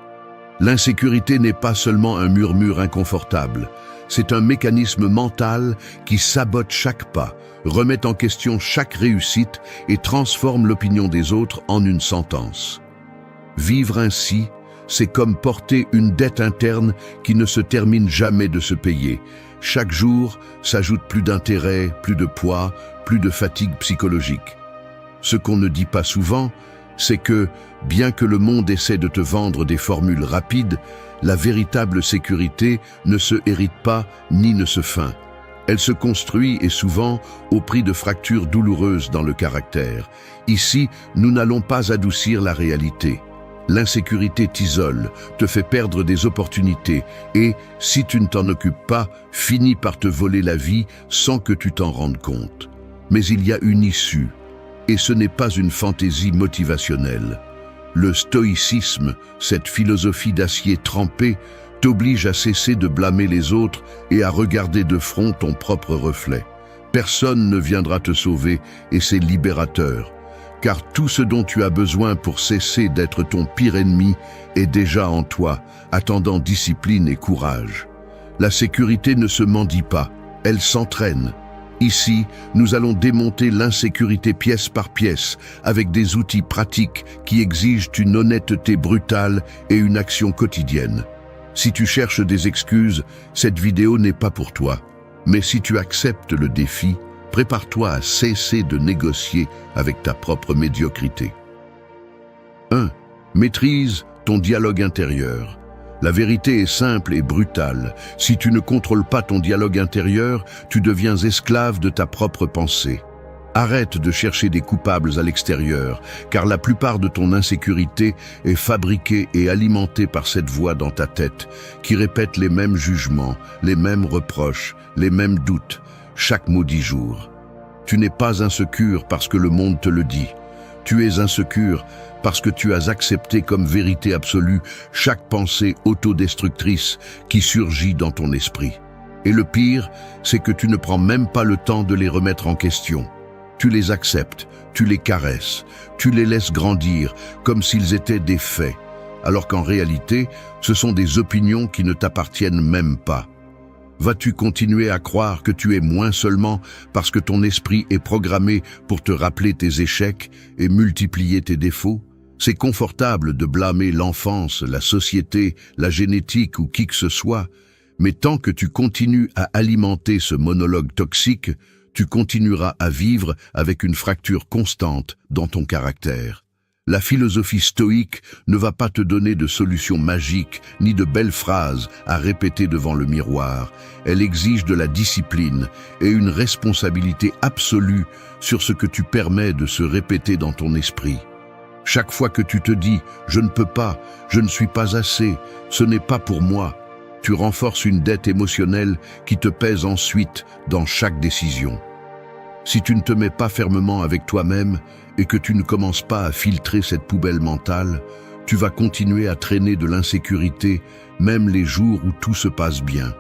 L'insécurité n'est pas seulement un murmure inconfortable, c'est un mécanisme mental qui sabote chaque pas, remet en question chaque réussite et transforme l'opinion des autres en une sentence. Vivre ainsi, c'est comme porter une dette interne qui ne se termine jamais de se payer. Chaque jour s'ajoute plus d'intérêt, plus de poids, plus de fatigue psychologique. Ce qu'on ne dit pas souvent, c'est que, bien que le monde essaie de te vendre des formules rapides, la véritable sécurité ne se hérite pas ni ne se feint. Elle se construit et souvent au prix de fractures douloureuses dans le caractère. Ici, nous n'allons pas adoucir la réalité. L'insécurité t'isole, te fait perdre des opportunités et, si tu ne t'en occupes pas, finit par te voler la vie sans que tu t'en rendes compte. Mais il y a une issue, et ce n'est pas une fantaisie motivationnelle. Le stoïcisme, cette philosophie d'acier trempé, t'oblige à cesser de blâmer les autres et à regarder de front ton propre reflet. Personne ne viendra te sauver et c'est libérateur. Car tout ce dont tu as besoin pour cesser d'être ton pire ennemi est déjà en toi, attendant discipline et courage. La sécurité ne se mendie pas, elle s'entraîne. Ici, nous allons démonter l'insécurité pièce par pièce, avec des outils pratiques qui exigent une honnêteté brutale et une action quotidienne. Si tu cherches des excuses, cette vidéo n'est pas pour toi. Mais si tu acceptes le défi, prépare-toi à cesser de négocier avec ta propre médiocrité. 1. Maîtrise ton dialogue intérieur. La vérité est simple et brutale. Si tu ne contrôles pas ton dialogue intérieur, tu deviens esclave de ta propre pensée. Arrête de chercher des coupables à l'extérieur, car la plupart de ton insécurité est fabriquée et alimentée par cette voix dans ta tête, qui répète les mêmes jugements, les mêmes reproches, les mêmes doutes, chaque maudit jour. Tu n'es pas insécure parce que le monde te le dit. Tu es insécure parce que tu as accepté comme vérité absolue chaque pensée autodestructrice qui surgit dans ton esprit. Et le pire, c'est que tu ne prends même pas le temps de les remettre en question. Tu les acceptes, tu les caresses, tu les laisses grandir comme s'ils étaient des faits, alors qu'en réalité, ce sont des opinions qui ne t'appartiennent même pas. Vas-tu continuer à croire que tu es moins seulement parce que ton esprit est programmé pour te rappeler tes échecs et multiplier tes défauts? C'est confortable de blâmer l'enfance, la société, la génétique ou qui que ce soit, Mais tant que tu continues à alimenter ce monologue toxique, tu continueras à vivre avec une fracture constante dans ton caractère. La philosophie stoïque ne va pas te donner de solutions magiques ni de belles phrases à répéter devant le miroir. Elle exige de la discipline et une responsabilité absolue sur ce que tu permets de se répéter dans ton esprit. Chaque fois que tu te dis « je ne peux pas, je ne suis pas assez, ce n'est pas pour moi », tu renforces une dette émotionnelle qui te pèse ensuite dans chaque décision. Si tu ne te mets pas fermement avec toi-même et que tu ne commences pas à filtrer cette poubelle mentale, tu vas continuer à traîner de l'insécurité, même les jours où tout se passe bien.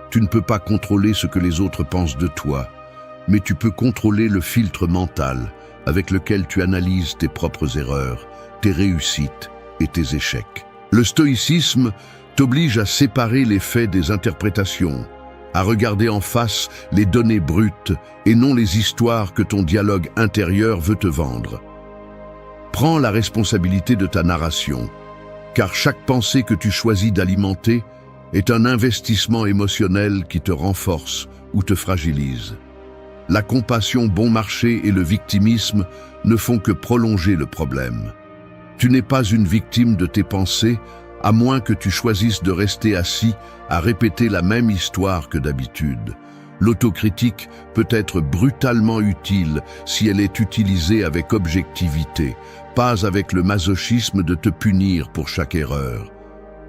Tu ne peux pas contrôler ce que les autres pensent de toi, mais tu peux contrôler le filtre mental avec lequel tu analyses tes propres erreurs, tes réussites et tes échecs. Le stoïcisme t'oblige à séparer les faits des interprétations, à regarder en face les données brutes et non les histoires que ton dialogue intérieur veut te vendre. Prends la responsabilité de ta narration, car chaque pensée que tu choisis d'alimenter est un investissement émotionnel qui te renforce ou te fragilise. La compassion bon marché et le victimisme ne font que prolonger le problème. Tu n'es pas une victime de tes pensées, à moins que tu choisisses de rester assis à répéter la même histoire que d'habitude. L'autocritique peut être brutalement utile si elle est utilisée avec objectivité, pas avec le masochisme de te punir pour chaque erreur.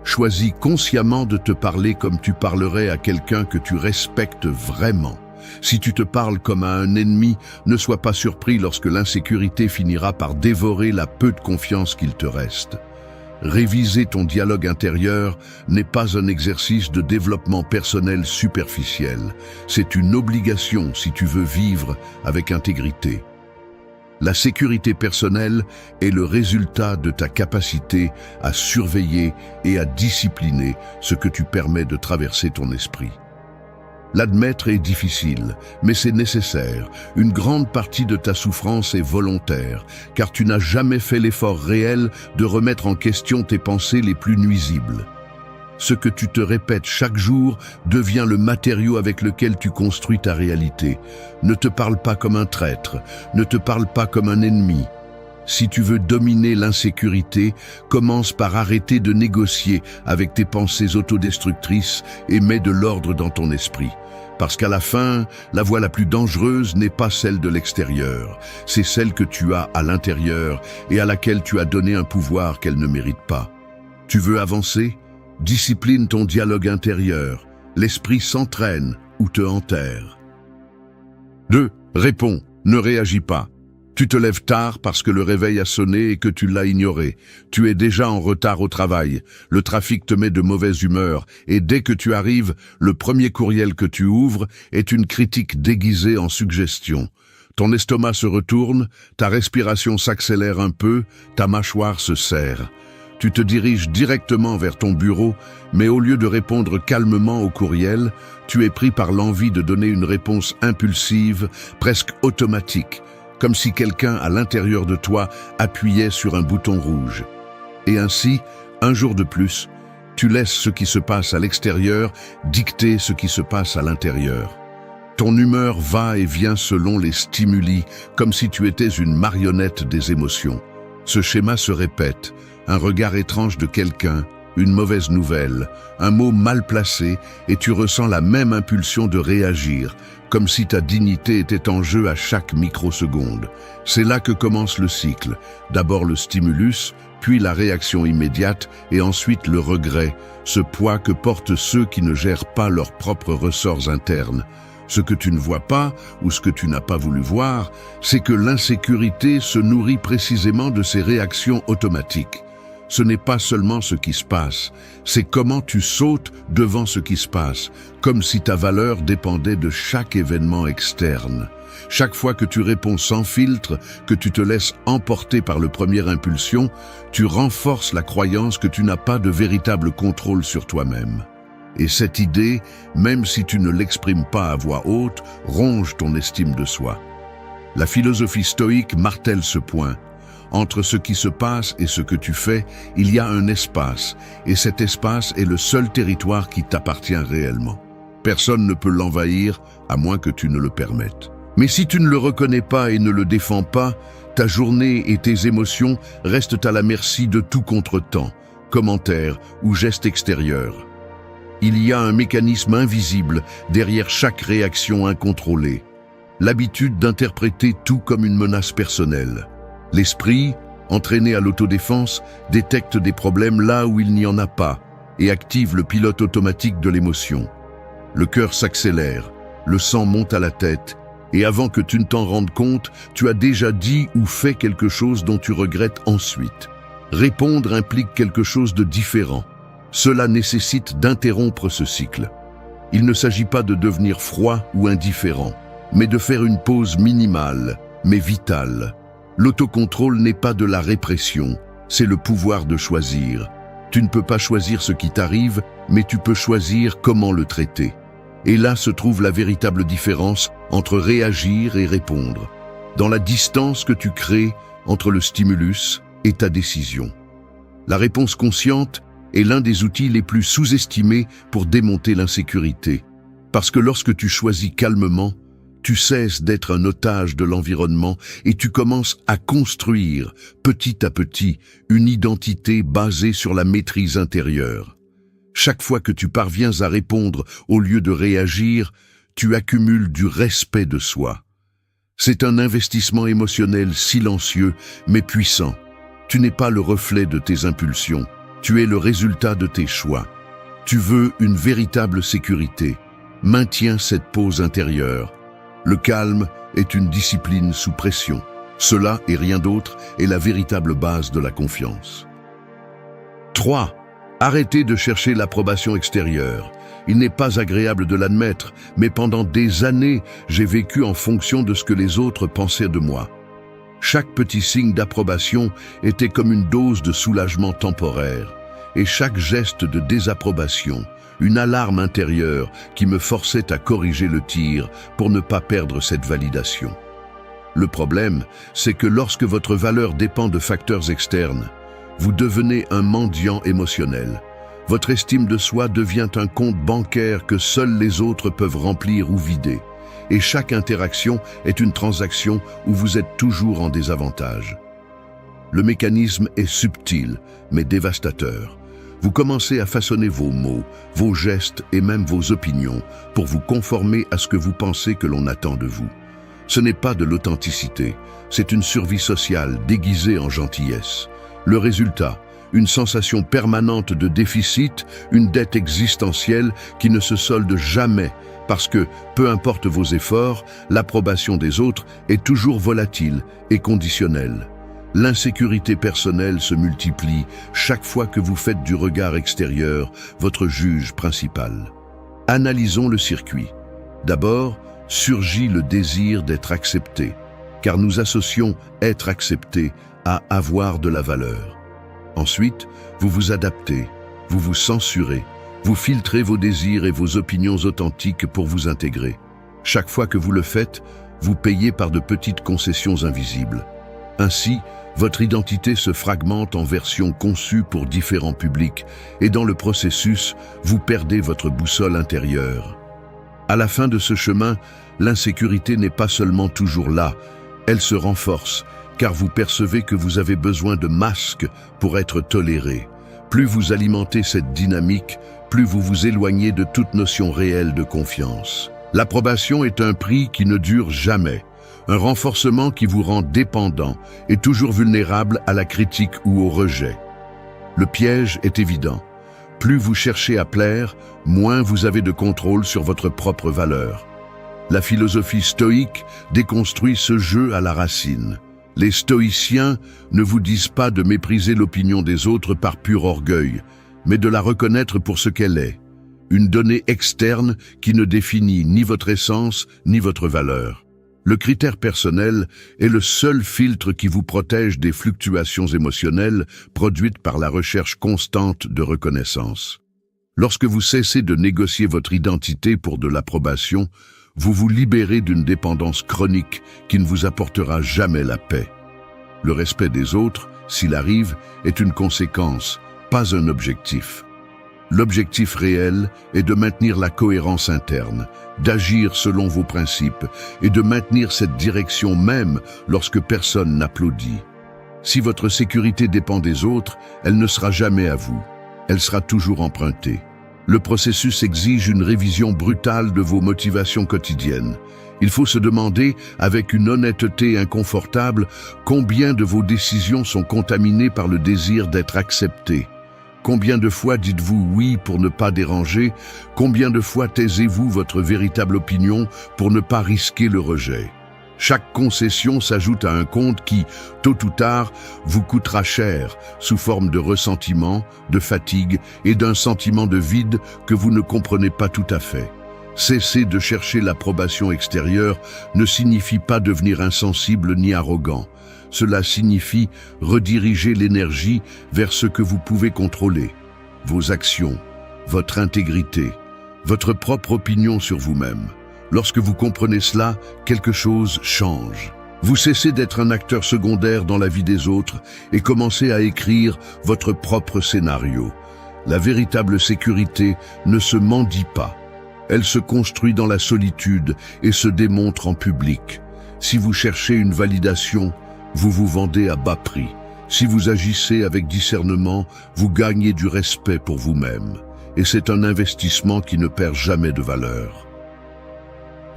Choisis consciemment de te parler comme tu parlerais à quelqu'un que tu respectes vraiment. Si tu te parles comme à un ennemi, ne sois pas surpris lorsque l'insécurité finira par dévorer la peu de confiance qu'il te reste. Réviser ton dialogue intérieur n'est pas un exercice de développement personnel superficiel. C'est une obligation si tu veux vivre avec intégrité. La sécurité personnelle est le résultat de ta capacité à surveiller et à discipliner ce que tu permets de traverser ton esprit. L'admettre est difficile, mais c'est nécessaire. Une grande partie de ta souffrance est volontaire, car tu n'as jamais fait l'effort réel de remettre en question tes pensées les plus nuisibles. Ce que tu te répètes chaque jour devient le matériau avec lequel tu construis ta réalité. Ne te parle pas comme un traître, ne te parle pas comme un ennemi. Si tu veux dominer l'insécurité, commence par arrêter de négocier avec tes pensées autodestructrices et mets de l'ordre dans ton esprit. Parce qu'à la fin, la voie la plus dangereuse n'est pas celle de l'extérieur, c'est celle que tu as à l'intérieur et à laquelle tu as donné un pouvoir qu'elle ne mérite pas. Tu veux avancer? Discipline ton dialogue intérieur. L'esprit s'entraîne ou te enterre. 2. Réponds, ne réagis pas. Tu te lèves tard parce que le réveil a sonné et que tu l'as ignoré. Tu es déjà en retard au travail. Le trafic te met de mauvaise humeur et dès que tu arrives, le premier courriel que tu ouvres est une critique déguisée en suggestion. Ton estomac se retourne, ta respiration s'accélère un peu, ta mâchoire se serre. Tu te diriges directement vers ton bureau, mais au lieu de répondre calmement au courriel, tu es pris par l'envie de donner une réponse impulsive, presque automatique, comme si quelqu'un à l'intérieur de toi appuyait sur un bouton rouge. Et ainsi, un jour de plus, tu laisses ce qui se passe à l'extérieur dicter ce qui se passe à l'intérieur. Ton humeur va et vient selon les stimuli, comme si tu étais une marionnette des émotions. Ce schéma se répète, un regard étrange de quelqu'un, une mauvaise nouvelle, un mot mal placé, et tu ressens la même impulsion de réagir, comme si ta dignité était en jeu à chaque microseconde. C'est là que commence le cycle. D'abord le stimulus, puis la réaction immédiate, et ensuite le regret, ce poids que portent ceux qui ne gèrent pas leurs propres ressorts internes. Ce que tu ne vois pas, ou ce que tu n'as pas voulu voir, c'est que l'insécurité se nourrit précisément de ces réactions automatiques. Ce n'est pas seulement ce qui se passe, c'est comment tu sautes devant ce qui se passe, comme si ta valeur dépendait de chaque événement externe. Chaque fois que tu réponds sans filtre, que tu te laisses emporter par le première impulsion, tu renforces la croyance que tu n'as pas de véritable contrôle sur toi-même. Et cette idée, même si tu ne l'exprimes pas à voix haute, ronge ton estime de soi. La philosophie stoïque martèle ce point. Entre ce qui se passe et ce que tu fais, il y a un espace, et cet espace est le seul territoire qui t'appartient réellement. Personne ne peut l'envahir, à moins que tu ne le permettes. Mais si tu ne le reconnais pas et ne le défends pas, ta journée et tes émotions restent à la merci de tout contretemps, commentaire ou geste extérieur. Il y a un mécanisme invisible derrière chaque réaction incontrôlée. L'habitude d'interpréter tout comme une menace personnelle. L'esprit, entraîné à l'autodéfense, détecte des problèmes là où il n'y en a pas et active le pilote automatique de l'émotion. Le cœur s'accélère, le sang monte à la tête, et avant que tu ne t'en rendes compte, tu as déjà dit ou fait quelque chose dont tu regrettes ensuite. Répondre implique quelque chose de différent. Cela nécessite d'interrompre ce cycle. Il ne s'agit pas de devenir froid ou indifférent, mais de faire une pause minimale, mais vitale. L'autocontrôle n'est pas de la répression, c'est le pouvoir de choisir. Tu ne peux pas choisir ce qui t'arrive, mais tu peux choisir comment le traiter. Et là se trouve la véritable différence entre réagir et répondre, dans la distance que tu crées entre le stimulus et ta décision. La réponse consciente est l'un des outils les plus sous-estimés pour démonter l'insécurité, parce que lorsque tu choisis calmement, tu cesses d'être un otage de l'environnement et tu commences à construire, petit à petit, une identité basée sur la maîtrise intérieure. Chaque fois que tu parviens à répondre au lieu de réagir, tu accumules du respect de soi. C'est un investissement émotionnel silencieux mais puissant. Tu n'es pas le reflet de tes impulsions, tu es le résultat de tes choix. Tu veux une véritable sécurité. Maintiens cette pause intérieure. Le calme est une discipline sous pression. Cela et rien d'autre est la véritable base de la confiance. 3. Arrêtez de chercher l'approbation extérieure. Il n'est pas agréable de l'admettre, mais pendant des années, j'ai vécu en fonction de ce que les autres pensaient de moi. Chaque petit signe d'approbation était comme une dose de soulagement temporaire, et chaque geste de désapprobation, une alarme intérieure qui me forçait à corriger le tir pour ne pas perdre cette validation. Le problème, c'est que lorsque votre valeur dépend de facteurs externes, vous devenez un mendiant émotionnel. Votre estime de soi devient un compte bancaire que seuls les autres peuvent remplir ou vider. Et chaque interaction est une transaction où vous êtes toujours en désavantage. Le mécanisme est subtil, mais dévastateur. Vous commencez à façonner vos mots, vos gestes et même vos opinions pour vous conformer à ce que vous pensez que l'on attend de vous. Ce n'est pas de l'authenticité, c'est une survie sociale déguisée en gentillesse. Le résultat, une sensation permanente de déficit, une dette existentielle qui ne se solde jamais parce que, peu importe vos efforts, l'approbation des autres est toujours volatile et conditionnelle. L'insécurité personnelle se multiplie chaque fois que vous faites du regard extérieur votre juge principal. Analysons le circuit. D'abord, surgit le désir d'être accepté, car nous associons être accepté à avoir de la valeur. Ensuite, vous vous adaptez, vous vous censurez, vous filtrez vos désirs et vos opinions authentiques pour vous intégrer. Chaque fois que vous le faites, vous payez par de petites concessions invisibles. Ainsi, votre identité se fragmente en versions conçues pour différents publics et dans le processus, vous perdez votre boussole intérieure. À la fin de ce chemin, l'insécurité n'est pas seulement toujours là, elle se renforce, car vous percevez que vous avez besoin de masques pour être toléré. Plus vous alimentez cette dynamique, plus vous vous éloignez de toute notion réelle de confiance. L'approbation est un prix qui ne dure jamais, un renforcement qui vous rend dépendant et toujours vulnérable à la critique ou au rejet. Le piège est évident. Plus vous cherchez à plaire, moins vous avez de contrôle sur votre propre valeur. La philosophie stoïque déconstruit ce jeu à la racine. Les stoïciens ne vous disent pas de mépriser l'opinion des autres par pur orgueil, mais de la reconnaître pour ce qu'elle est, une donnée externe qui ne définit ni votre essence ni votre valeur. Le critère personnel est le seul filtre qui vous protège des fluctuations émotionnelles produites par la recherche constante de reconnaissance. Lorsque vous cessez de négocier votre identité pour de l'approbation, vous vous libérez d'une dépendance chronique qui ne vous apportera jamais la paix. Le respect des autres, s'il arrive, est une conséquence, pas un objectif. L'objectif réel est de maintenir la cohérence interne, d'agir selon vos principes et de maintenir cette direction même lorsque personne n'applaudit. Si votre sécurité dépend des autres, elle ne sera jamais à vous. Elle sera toujours empruntée. Le processus exige une révision brutale de vos motivations quotidiennes. Il faut se demander, avec une honnêteté inconfortable, combien de vos décisions sont contaminées par le désir d'être acceptées. Combien de fois dites-vous oui pour ne pas déranger? Combien de fois taisez-vous votre véritable opinion pour ne pas risquer le rejet? Chaque concession s'ajoute à un compte qui, tôt ou tard, vous coûtera cher, sous forme de ressentiment, de fatigue et d'un sentiment de vide que vous ne comprenez pas tout à fait. Cesser de chercher l'approbation extérieure ne signifie pas devenir insensible ni arrogant. Cela signifie rediriger l'énergie vers ce que vous pouvez contrôler, vos actions, votre intégrité, votre propre opinion sur vous-même. Lorsque vous comprenez cela, quelque chose change. Vous cessez d'être un acteur secondaire dans la vie des autres et commencez à écrire votre propre scénario. La véritable sécurité ne se mendie pas. Elle se construit dans la solitude et se démontre en public. Si vous cherchez une validation, vous vous vendez à bas prix. Si vous agissez avec discernement, vous gagnez du respect pour vous-même. Et c'est un investissement qui ne perd jamais de valeur.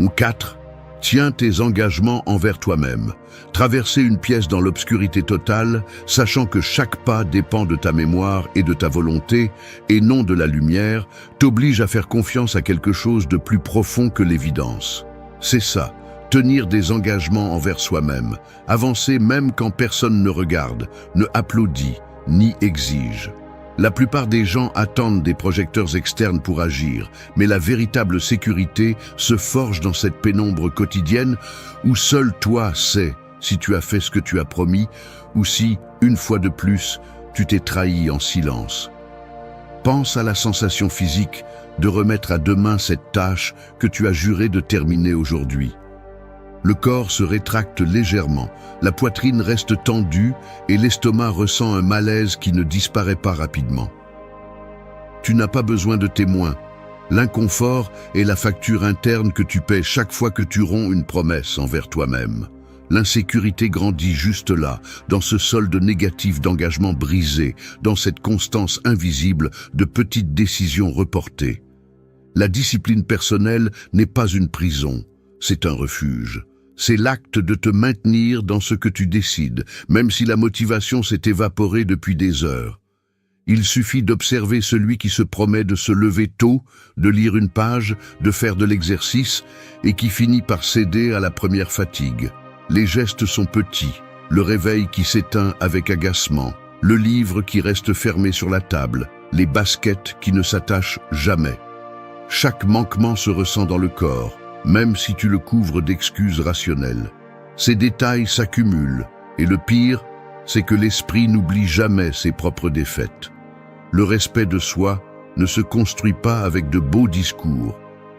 4. Tiens tes engagements envers toi-même. Traverser une pièce dans l'obscurité totale, sachant que chaque pas dépend de ta mémoire et de ta volonté, et non de la lumière, t'oblige à faire confiance à quelque chose de plus profond que l'évidence. C'est ça. Tenir des engagements envers soi-même, avancer même quand personne ne regarde, ne applaudit, ni exige. La plupart des gens attendent des projecteurs externes pour agir, mais la véritable sécurité se forge dans cette pénombre quotidienne où seul toi sais si tu as fait ce que tu as promis ou si, une fois de plus, tu t'es trahi en silence. Pense à la sensation physique de remettre à demain cette tâche que tu as juré de terminer aujourd'hui. Le corps se rétracte légèrement, la poitrine reste tendue et l'estomac ressent un malaise qui ne disparaît pas rapidement. Tu n'as pas besoin de témoins. L'inconfort est la facture interne que tu paies chaque fois que tu romps une promesse envers toi-même. L'insécurité grandit juste là, dans ce solde négatif d'engagement brisé, dans cette constance invisible de petites décisions reportées. La discipline personnelle n'est pas une prison, c'est un refuge. C'est l'acte de te maintenir dans ce que tu décides, même si la motivation s'est évaporée depuis des heures. Il suffit d'observer celui qui se promet de se lever tôt, de lire une page, de faire de l'exercice, et qui finit par céder à la première fatigue. Les gestes sont petits, le réveil qui s'éteint avec agacement, le livre qui reste fermé sur la table, les baskets qui ne s'attachent jamais. Chaque manquement se ressent dans le corps, même si tu le couvres d'excuses rationnelles. Ces détails s'accumulent, et le pire, c'est que l'esprit n'oublie jamais ses propres défaites. Le respect de soi ne se construit pas avec de beaux discours,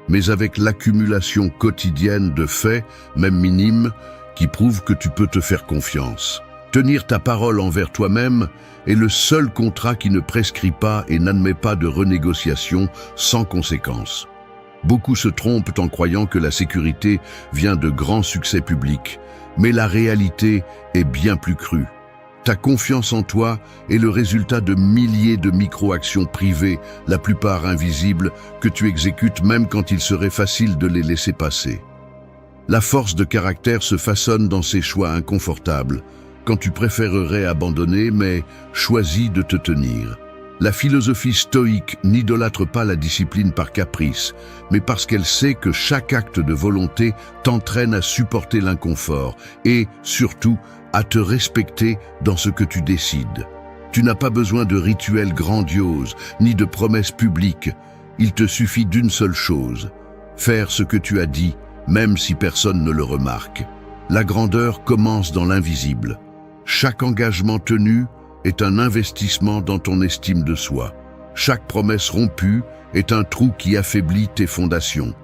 mais avec l'accumulation quotidienne de faits, même minimes, qui prouvent que tu peux te faire confiance. Tenir ta parole envers toi-même est le seul contrat qui ne prescrit pas et n'admet pas de renégociation sans conséquence. Beaucoup se trompent en croyant que la sécurité vient de grands succès publics, mais la réalité est bien plus crue. Ta confiance en toi est le résultat de milliers de micro-actions privées, la plupart invisibles, que tu exécutes même quand il serait facile de les laisser passer. La force de caractère se façonne dans ces choix inconfortables, quand tu préférerais abandonner mais choisis de te tenir. La philosophie stoïque n'idolâtre pas la discipline par caprice, mais parce qu'elle sait que chaque acte de volonté t'entraîne à supporter l'inconfort et, surtout, à te respecter dans ce que tu décides. Tu n'as pas besoin de rituels grandioses, ni de promesses publiques. Il te suffit d'une seule chose, faire ce que tu as dit, même si personne ne le remarque. La grandeur commence dans l'invisible. Chaque engagement tenu est un investissement dans ton estime de soi. Chaque promesse rompue est un trou qui affaiblit tes fondations.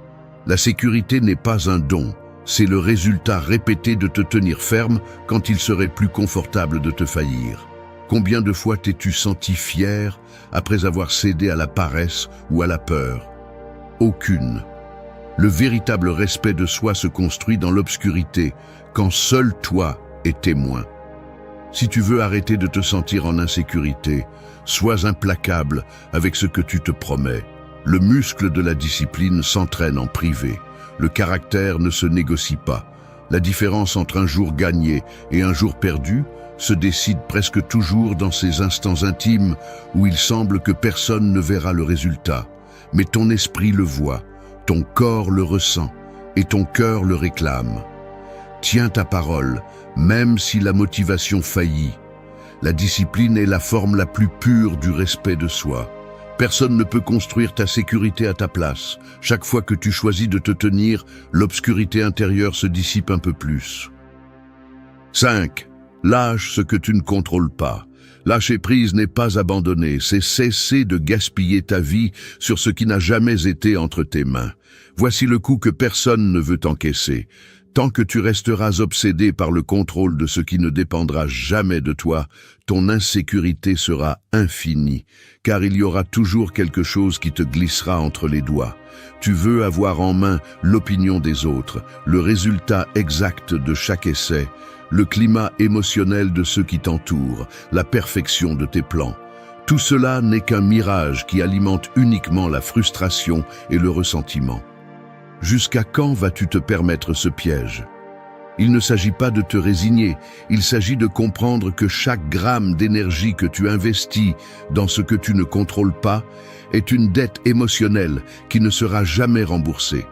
La sécurité n'est pas un don, c'est le résultat répété de te tenir ferme quand il serait plus confortable de te faillir. Combien de fois t'es-tu senti fier après avoir cédé à la paresse ou à la peur? Aucune. Le véritable respect de soi se construit dans l'obscurité, quand seul toi est témoin. Si tu veux arrêter de te sentir en insécurité, sois implacable avec ce que tu te promets. Le muscle de la discipline s'entraîne en privé. Le caractère ne se négocie pas. La différence entre un jour gagné et un jour perdu se décide presque toujours dans ces instants intimes où il semble que personne ne verra le résultat. Mais ton esprit le voit, ton corps le ressent et ton cœur le réclame. Tiens ta parole, même si la motivation faillit. La discipline est la forme la plus pure du respect de soi. Personne ne peut construire ta sécurité à ta place. Chaque fois que tu choisis de te tenir, l'obscurité intérieure se dissipe un peu plus. 5. Lâche ce que tu ne contrôles pas. Lâcher prise n'est pas abandonner, c'est cesser de gaspiller ta vie sur ce qui n'a jamais été entre tes mains. Voici le coup que personne ne veut encaisser. Tant que tu resteras obsédé par le contrôle de ce qui ne dépendra jamais de toi, ton insécurité sera infinie, car il y aura toujours quelque chose qui te glissera entre les doigts. Tu veux avoir en main l'opinion des autres, le résultat exact de chaque essai, le climat émotionnel de ceux qui t'entourent, la perfection de tes plans. Tout cela n'est qu'un mirage qui alimente uniquement la frustration et le ressentiment. Jusqu'à quand vas-tu te permettre ce piège? Il ne s'agit pas de te résigner, il s'agit de comprendre que chaque gramme d'énergie que tu investis dans ce que tu ne contrôles pas est une dette émotionnelle qui ne sera jamais remboursée.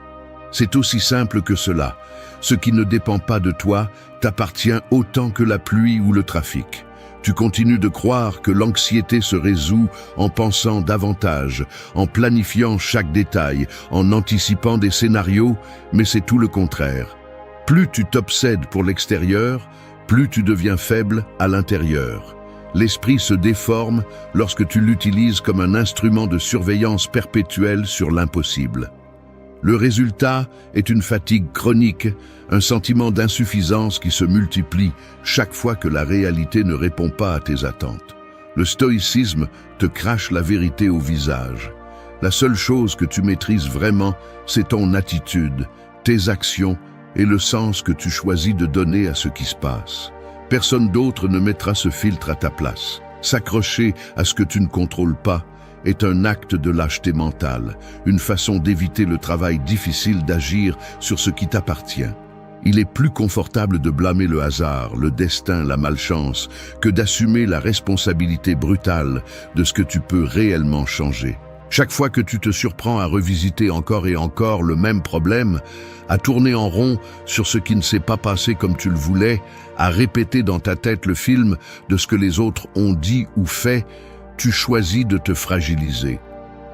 C'est aussi simple que cela. Ce qui ne dépend pas de toi t'appartient autant que la pluie ou le trafic. Tu continues de croire que l'anxiété se résout en pensant davantage, en planifiant chaque détail, en anticipant des scénarios, mais c'est tout le contraire. Plus tu t'obsèdes pour l'extérieur, plus tu deviens faible à l'intérieur. L'esprit se déforme lorsque tu l'utilises comme un instrument de surveillance perpétuelle sur l'impossible. Le résultat est une fatigue chronique, un sentiment d'insuffisance qui se multiplie chaque fois que la réalité ne répond pas à tes attentes. Le stoïcisme te crache la vérité au visage. La seule chose que tu maîtrises vraiment, c'est ton attitude, tes actions et le sens que tu choisis de donner à ce qui se passe. Personne d'autre ne mettra ce filtre à ta place. S'accrocher à ce que tu ne contrôles pas est un acte de lâcheté mentale, une façon d'éviter le travail difficile d'agir sur ce qui t'appartient. Il est plus confortable de blâmer le hasard, le destin, la malchance, que d'assumer la responsabilité brutale de ce que tu peux réellement changer. Chaque fois que tu te surprends à revisiter encore et encore le même problème, à tourner en rond sur ce qui ne s'est pas passé comme tu le voulais, à répéter dans ta tête le film de ce que les autres ont dit ou fait, tu choisis de te fragiliser.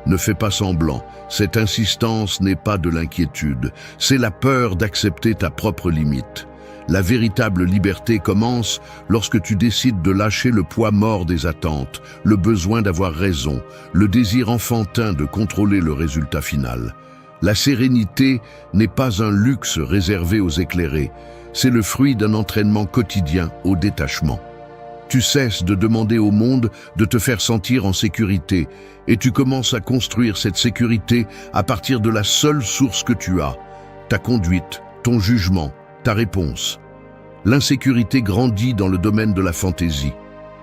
Ne fais pas semblant, cette insistance n'est pas de l'inquiétude, c'est la peur d'accepter ta propre limite. La véritable liberté commence lorsque tu décides de lâcher le poids mort des attentes, le besoin d'avoir raison, le désir enfantin de contrôler le résultat final. La sérénité n'est pas un luxe réservé aux éclairés, c'est le fruit d'un entraînement quotidien au détachement. Tu cesses de demander au monde de te faire sentir en sécurité et tu commences à construire cette sécurité à partir de la seule source que tu as, ta conduite, ton jugement, ta réponse. L'insécurité grandit dans le domaine de la fantaisie.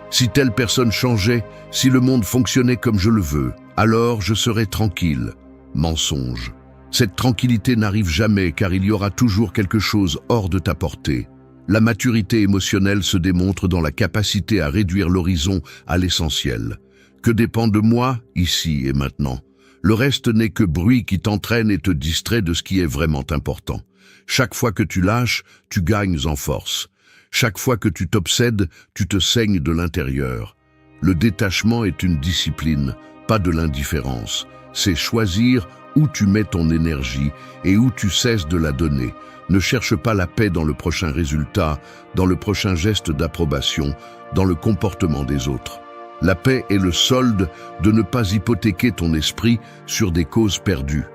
Si telle personne changeait, si le monde fonctionnait comme je le veux, alors je serais tranquille. Mensonge. Cette tranquillité n'arrive jamais car il y aura toujours quelque chose hors de ta portée. La maturité émotionnelle se démontre dans la capacité à réduire l'horizon à l'essentiel. Que dépend de moi, ici et maintenant? Le reste n'est que bruit qui t'entraîne et te distrait de ce qui est vraiment important. Chaque fois que tu lâches, tu gagnes en force. Chaque fois que tu t'obsèdes, tu te saignes de l'intérieur. Le détachement est une discipline, pas de l'indifférence. C'est choisir où tu mets ton énergie et où tu cesses de la donner. Ne cherche pas la paix dans le prochain résultat, dans le prochain geste d'approbation, dans le comportement des autres. La paix est le solde de ne pas hypothéquer ton esprit sur des causes perdues.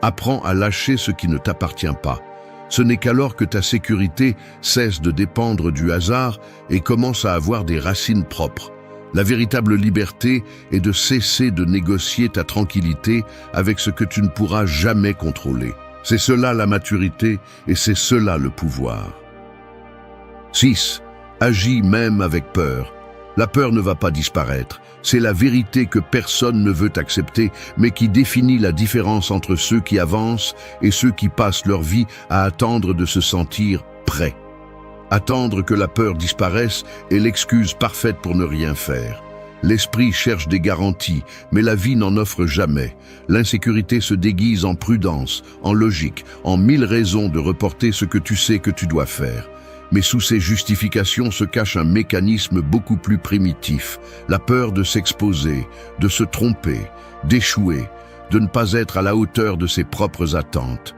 Apprends à lâcher ce qui ne t'appartient pas. Ce n'est qu'alors que ta sécurité cesse de dépendre du hasard et commence à avoir des racines propres. La véritable liberté est de cesser de négocier ta tranquillité avec ce que tu ne pourras jamais contrôler. C'est cela la maturité et c'est cela le pouvoir. 6. Agis même avec peur. La peur ne va pas disparaître. C'est la vérité que personne ne veut accepter, mais qui définit la différence entre ceux qui avancent et ceux qui passent leur vie à attendre de se sentir prêts. Attendre que la peur disparaisse est l'excuse parfaite pour ne rien faire. L'esprit cherche des garanties, mais la vie n'en offre jamais. L'insécurité se déguise en prudence, en logique, en 1000 raisons de reporter ce que tu sais que tu dois faire. Mais sous ces justifications se cache un mécanisme beaucoup plus primitif, la peur de s'exposer, de se tromper, d'échouer, de ne pas être à la hauteur de ses propres attentes.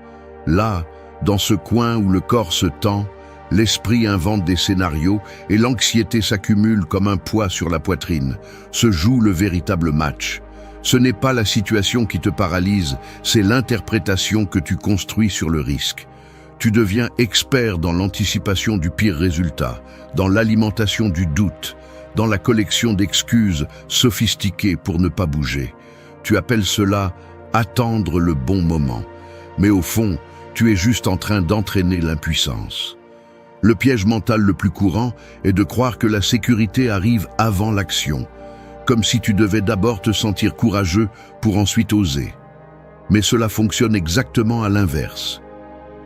Là, dans ce coin où le corps se tend, l'esprit invente des scénarios et l'anxiété s'accumule comme un poids sur la poitrine. Se joue le véritable match. Ce n'est pas la situation qui te paralyse, c'est l'interprétation que tu construis sur le risque. Tu deviens expert dans l'anticipation du pire résultat, dans l'alimentation du doute, dans la collection d'excuses sophistiquées pour ne pas bouger. Tu appelles cela « attendre le bon moment ». Mais au fond, tu es juste en train d'entraîner l'impuissance. Le piège mental le plus courant est de croire que la sécurité arrive avant l'action, comme si tu devais d'abord te sentir courageux pour ensuite oser. Mais cela fonctionne exactement à l'inverse.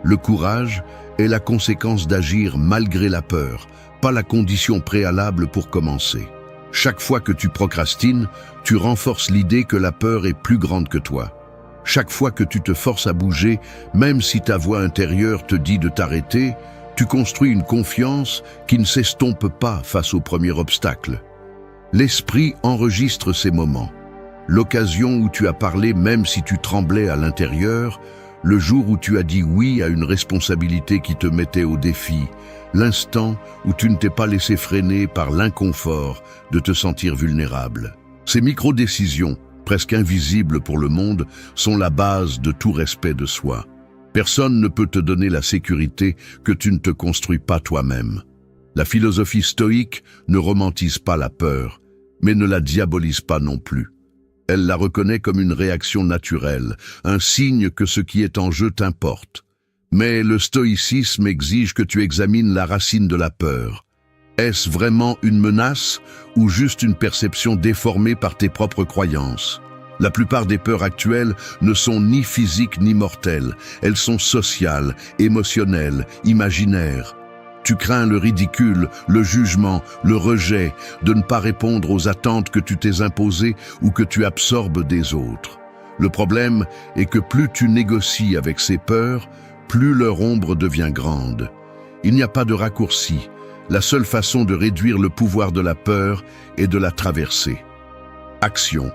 Le courage est la conséquence d'agir malgré la peur, pas la condition préalable pour commencer. Chaque fois que tu procrastines, tu renforces l'idée que la peur est plus grande que toi. Chaque fois que tu te forces à bouger, même si ta voix intérieure te dit de t'arrêter, tu construis une confiance qui ne s'estompe pas face au premier obstacle. L'esprit enregistre ces moments. L'occasion où tu as parlé même si tu tremblais à l'intérieur, le jour où tu as dit oui à une responsabilité qui te mettait au défi, l'instant où tu ne t'es pas laissé freiner par l'inconfort de te sentir vulnérable. Ces micro-décisions, presque invisibles pour le monde, sont la base de tout respect de soi. Personne ne peut te donner la sécurité que tu ne te construis pas toi-même. La philosophie stoïque ne romantise pas la peur, mais ne la diabolise pas non plus. Elle la reconnaît comme une réaction naturelle, un signe que ce qui est en jeu t'importe. Mais le stoïcisme exige que tu examines la racine de la peur. Est-ce vraiment une menace ou juste une perception déformée par tes propres croyances? La plupart des peurs actuelles ne sont ni physiques ni mortelles. Elles sont sociales, émotionnelles, imaginaires. Tu crains le ridicule, le jugement, le rejet, de ne pas répondre aux attentes que tu t'es imposées ou que tu absorbes des autres. Le problème est que plus tu négocies avec ces peurs, plus leur ombre devient grande. Il n'y a pas de raccourci. La seule façon de réduire le pouvoir de la peur est de la traverser. Action,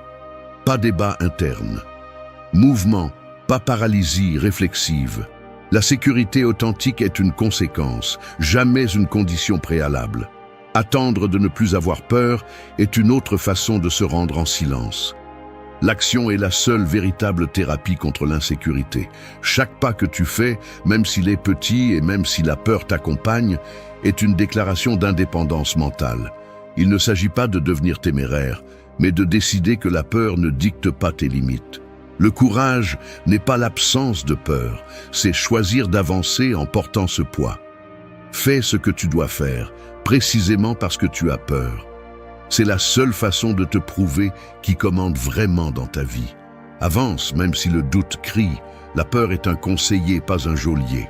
pas débat interne. Mouvement, pas paralysie réflexive. La sécurité authentique est une conséquence, jamais une condition préalable. Attendre de ne plus avoir peur est une autre façon de se rendre en silence. L'action est la seule véritable thérapie contre l'insécurité. Chaque pas que tu fais, même s'il est petit et même si la peur t'accompagne, est une déclaration d'indépendance mentale. Il ne s'agit pas de devenir téméraire, mais de décider que la peur ne dicte pas tes limites. Le courage n'est pas l'absence de peur, c'est choisir d'avancer en portant ce poids. Fais ce que tu dois faire, précisément parce que tu as peur. C'est la seule façon de te prouver qui commande vraiment dans ta vie. Avance, même si le doute crie. La peur est un conseiller, pas un geôlier.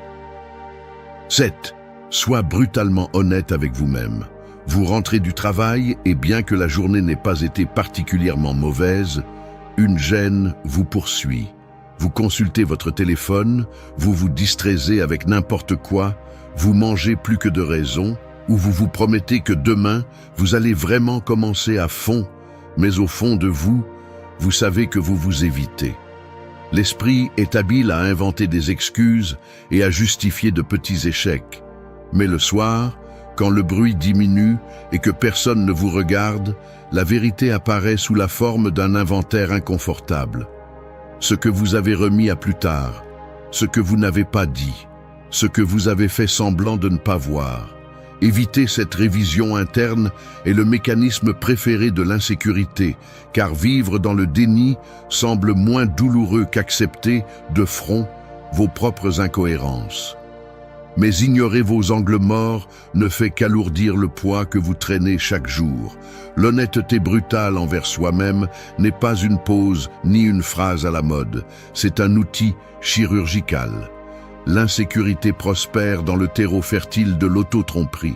7. Sois brutalement honnête avec vous-même. Vous rentrez du travail et bien que la journée n'ait pas été particulièrement mauvaise, une gêne vous poursuit. Vous consultez votre téléphone, vous vous distraisez avec n'importe quoi, vous mangez plus que de raison, ou vous vous promettez que demain, vous allez vraiment commencer à fond, mais au fond de vous, vous savez que vous vous évitez. L'esprit est habile à inventer des excuses et à justifier de petits échecs. Mais le soir, quand le bruit diminue et que personne ne vous regarde, la vérité apparaît sous la forme d'un inventaire inconfortable. Ce que vous avez remis à plus tard, ce que vous n'avez pas dit, ce que vous avez fait semblant de ne pas voir. Éviter cette révision interne est le mécanisme préféré de l'insécurité, car vivre dans le déni semble moins douloureux qu'accepter, de front, vos propres incohérences. Mais ignorer vos angles morts ne fait qu'alourdir le poids que vous traînez chaque jour. L'honnêteté brutale envers soi-même n'est pas une pose ni une phrase à la mode, c'est un outil chirurgical. L'insécurité prospère dans le terreau fertile de l'auto-tromperie.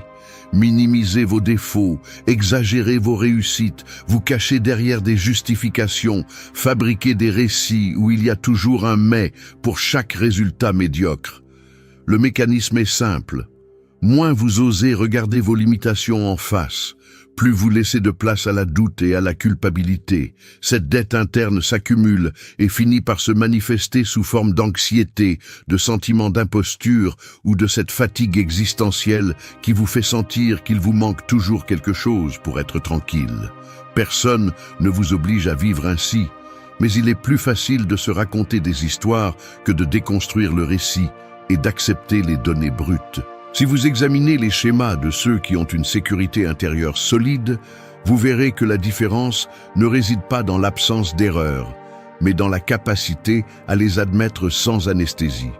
Minimisez vos défauts, exagérez vos réussites, vous cachez derrière des justifications, fabriquez des récits où il y a toujours un « mais » pour chaque résultat médiocre. Le mécanisme est simple. Moins vous osez regarder vos limitations en face, plus vous laissez de place à la doute et à la culpabilité. Cette dette interne s'accumule et finit par se manifester sous forme d'anxiété, de sentiment d'imposture ou de cette fatigue existentielle qui vous fait sentir qu'il vous manque toujours quelque chose pour être tranquille. Personne ne vous oblige à vivre ainsi, mais il est plus facile de se raconter des histoires que de déconstruire le récit et d'accepter les données brutes. Si vous examinez les schémas de ceux qui ont une sécurité intérieure solide, vous verrez que la différence ne réside pas dans l'absence d'erreurs, mais dans la capacité à les admettre sans anesthésie.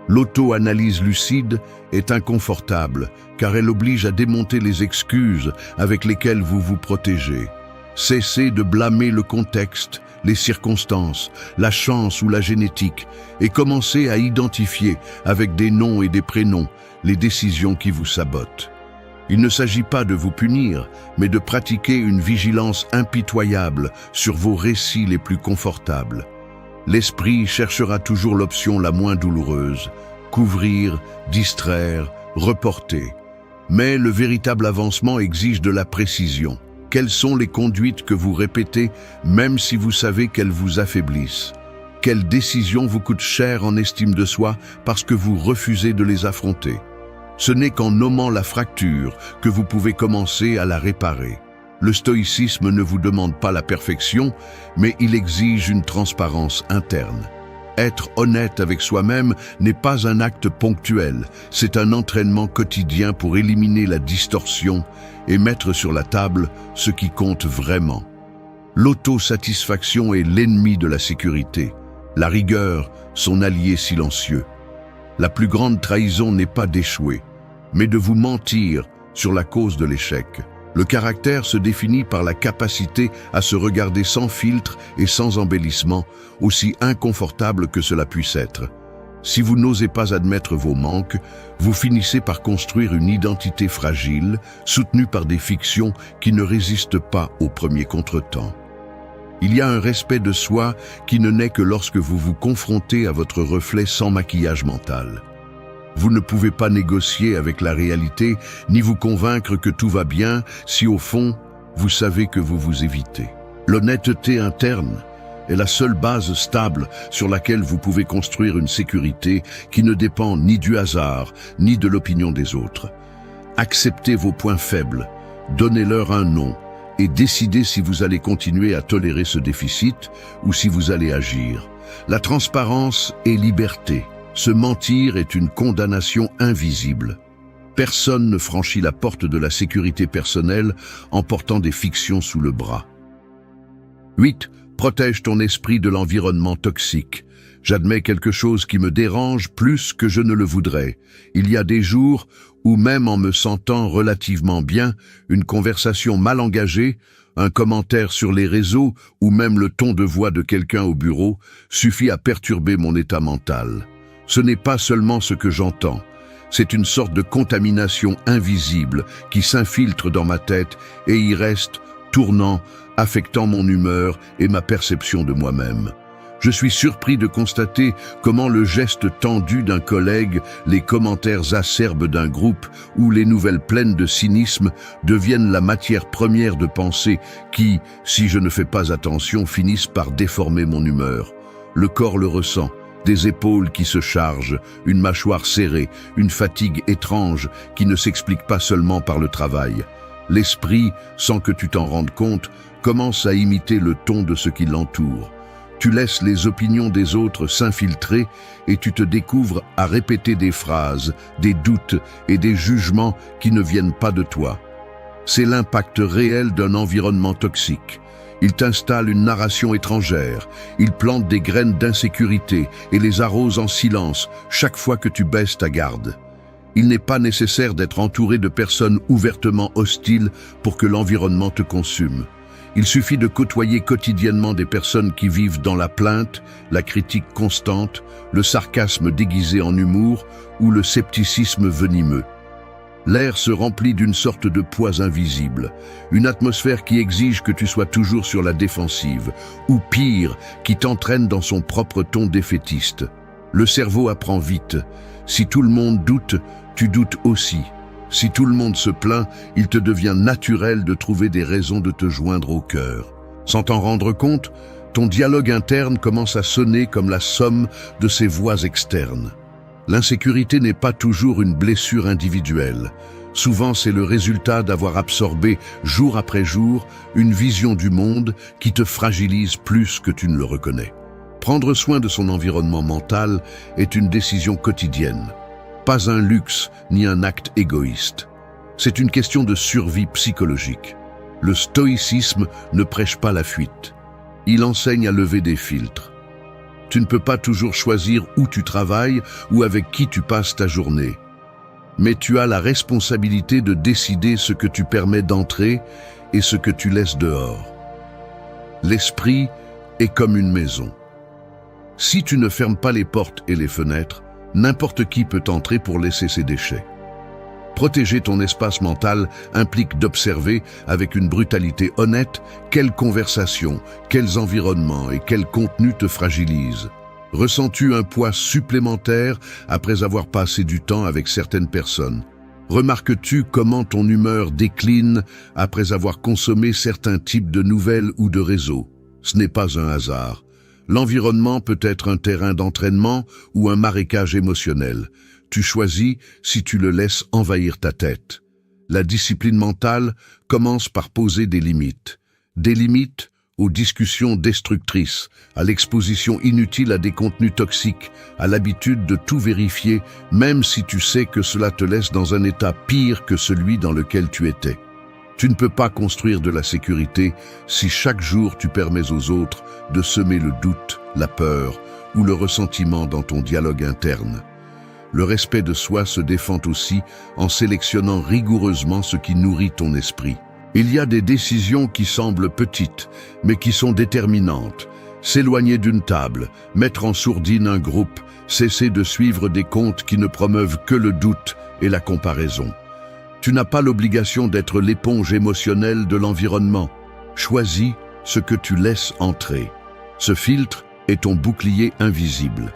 L'auto-analyse lucide est inconfortable, car elle oblige à démonter les excuses avec lesquelles vous vous protégez. Cessez de blâmer le contexte, les circonstances, la chance ou la génétique, et commencez à identifier, avec des noms et des prénoms, les décisions qui vous sabotent. Il ne s'agit pas de vous punir, mais de pratiquer une vigilance impitoyable sur vos récits les plus confortables. L'esprit cherchera toujours l'option la moins douloureuse, couvrir, distraire, reporter. Mais le véritable avancement exige de la précision. Quelles sont les conduites que vous répétez, même si vous savez qu'elles vous affaiblissent? Quelles décisions vous coûtent cher en estime de soi parce que vous refusez de les affronter? Ce n'est qu'en nommant la fracture que vous pouvez commencer à la réparer. Le stoïcisme ne vous demande pas la perfection, mais il exige une transparence interne. Être honnête avec soi-même n'est pas un acte ponctuel, c'est un entraînement quotidien pour éliminer la distorsion et mettre sur la table ce qui compte vraiment. L'autosatisfaction est l'ennemi de la sécurité, la rigueur son allié silencieux. La plus grande trahison n'est pas d'échouer, mais de vous mentir sur la cause de l'échec. Le caractère se définit par la capacité à se regarder sans filtre et sans embellissement, aussi inconfortable que cela puisse être. Si vous n'osez pas admettre vos manques, vous finissez par construire une identité fragile, soutenue par des fictions qui ne résistent pas au premier contretemps. Il y a un respect de soi qui ne naît que lorsque vous vous confrontez à votre reflet sans maquillage mental. Vous ne pouvez pas négocier avec la réalité, ni vous convaincre que tout va bien si au fond, vous savez que vous vous évitez. L'honnêteté interne est la seule base stable sur laquelle vous pouvez construire une sécurité qui ne dépend ni du hasard, ni de l'opinion des autres. Acceptez vos points faibles, donnez-leur un nom, et décidez si vous allez continuer à tolérer ce déficit ou si vous allez agir. La transparence est liberté. Se mentir est une condamnation invisible. Personne ne franchit la porte de la sécurité personnelle en portant des fictions sous le bras. 8. Protège ton esprit de l'environnement toxique. J'admets quelque chose qui me dérange plus que je ne le voudrais. Il y a des jours où même en me sentant relativement bien, une conversation mal engagée, un commentaire sur les réseaux ou même le ton de voix de quelqu'un au bureau suffit à perturber mon état mental. Ce n'est pas seulement ce que j'entends, c'est une sorte de contamination invisible qui s'infiltre dans ma tête et y reste, tournant, affectant mon humeur et ma perception de moi-même. Je suis surpris de constater comment le geste tendu d'un collègue, les commentaires acerbes d'un groupe ou les nouvelles pleines de cynisme deviennent la matière première de pensée qui, si je ne fais pas attention, finissent par déformer mon humeur. Le corps le ressent. Des épaules qui se chargent, une mâchoire serrée, une fatigue étrange qui ne s'explique pas seulement par le travail. L'esprit, sans que tu t'en rendes compte, commence à imiter le ton de ce qui l'entoure. Tu laisses les opinions des autres s'infiltrer et tu te découvres à répéter des phrases, des doutes et des jugements qui ne viennent pas de toi. C'est l'impact réel d'un environnement toxique. Il t'installe une narration étrangère, il plante des graines d'insécurité et les arrose en silence chaque fois que tu baisses ta garde. Il n'est pas nécessaire d'être entouré de personnes ouvertement hostiles pour que l'environnement te consume. Il suffit de côtoyer quotidiennement des personnes qui vivent dans la plainte, la critique constante, le sarcasme déguisé en humour ou le scepticisme venimeux. L'air se remplit d'une sorte de poids invisible, une atmosphère qui exige que tu sois toujours sur la défensive, ou pire, qui t'entraîne dans son propre ton défaitiste. Le cerveau apprend vite. Si tout le monde doute, tu doutes aussi. Si tout le monde se plaint, il te devient naturel de trouver des raisons de te joindre au cœur. Sans t'en rendre compte, ton dialogue interne commence à sonner comme la somme de ces voix externes. L'insécurité n'est pas toujours une blessure individuelle. Souvent, c'est le résultat d'avoir absorbé, jour après jour, une vision du monde qui te fragilise plus que tu ne le reconnais. Prendre soin de son environnement mental est une décision quotidienne. Pas un luxe ni un acte égoïste. C'est une question de survie psychologique. Le stoïcisme ne prêche pas la fuite. Il enseigne à lever des filtres. Tu ne peux pas toujours choisir où tu travailles ou avec qui tu passes ta journée. Mais tu as la responsabilité de décider ce que tu permets d'entrer et ce que tu laisses dehors. L'esprit est comme une maison. Si tu ne fermes pas les portes et les fenêtres, n'importe qui peut entrer pour laisser ses déchets. Protéger ton espace mental implique d'observer avec une brutalité honnête quelles conversations, quels environnements et quels contenus te fragilisent. Ressens-tu un poids supplémentaire après avoir passé du temps avec certaines personnes? Remarques-tu comment ton humeur décline après avoir consommé certains types de nouvelles ou de réseaux? Ce n'est pas un hasard. L'environnement peut être un terrain d'entraînement ou un marécage émotionnel. Tu choisis si tu le laisses envahir ta tête. La discipline mentale commence par poser des limites. Des limites aux discussions destructrices, à l'exposition inutile à des contenus toxiques, à l'habitude de tout vérifier, même si tu sais que cela te laisse dans un état pire que celui dans lequel tu étais. Tu ne peux pas construire de la sécurité si chaque jour tu permets aux autres de semer le doute, la peur ou le ressentiment dans ton dialogue interne. Le respect de soi se défend aussi en sélectionnant rigoureusement ce qui nourrit ton esprit. Il y a des décisions qui semblent petites, mais qui sont déterminantes. S'éloigner d'une table, mettre en sourdine un groupe, cesser de suivre des comptes qui ne promeuvent que le doute et la comparaison. Tu n'as pas l'obligation d'être l'éponge émotionnelle de l'environnement. Choisis ce que tu laisses entrer. Ce filtre est ton bouclier invisible.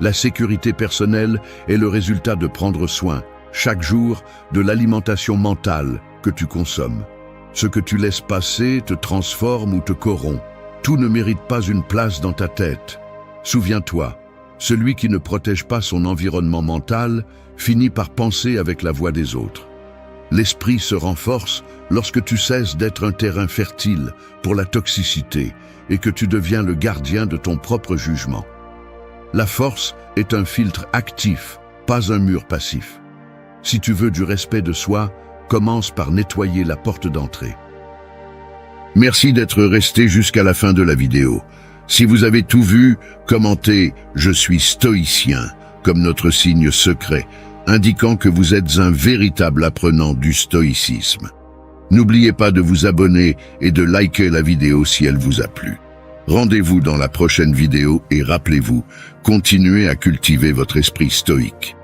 La sécurité personnelle est le résultat de prendre soin, chaque jour, de l'alimentation mentale que tu consommes. Ce que tu laisses passer te transforme ou te corrompt. Tout ne mérite pas une place dans ta tête. Souviens-toi, celui qui ne protège pas son environnement mental finit par penser avec la voix des autres. L'esprit se renforce lorsque tu cesses d'être un terrain fertile pour la toxicité et que tu deviens le gardien de ton propre jugement. La force est un filtre actif, pas un mur passif. Si tu veux du respect de soi, commence par nettoyer la porte d'entrée. Merci d'être resté jusqu'à la fin de la vidéo. Si vous avez tout vu, commentez « Je suis stoïcien » comme notre signe secret, indiquant que vous êtes un véritable apprenant du stoïcisme. N'oubliez pas de vous abonner et de liker la vidéo si elle vous a plu. Rendez-vous dans la prochaine vidéo et rappelez-vous, continuez à cultiver votre esprit stoïque.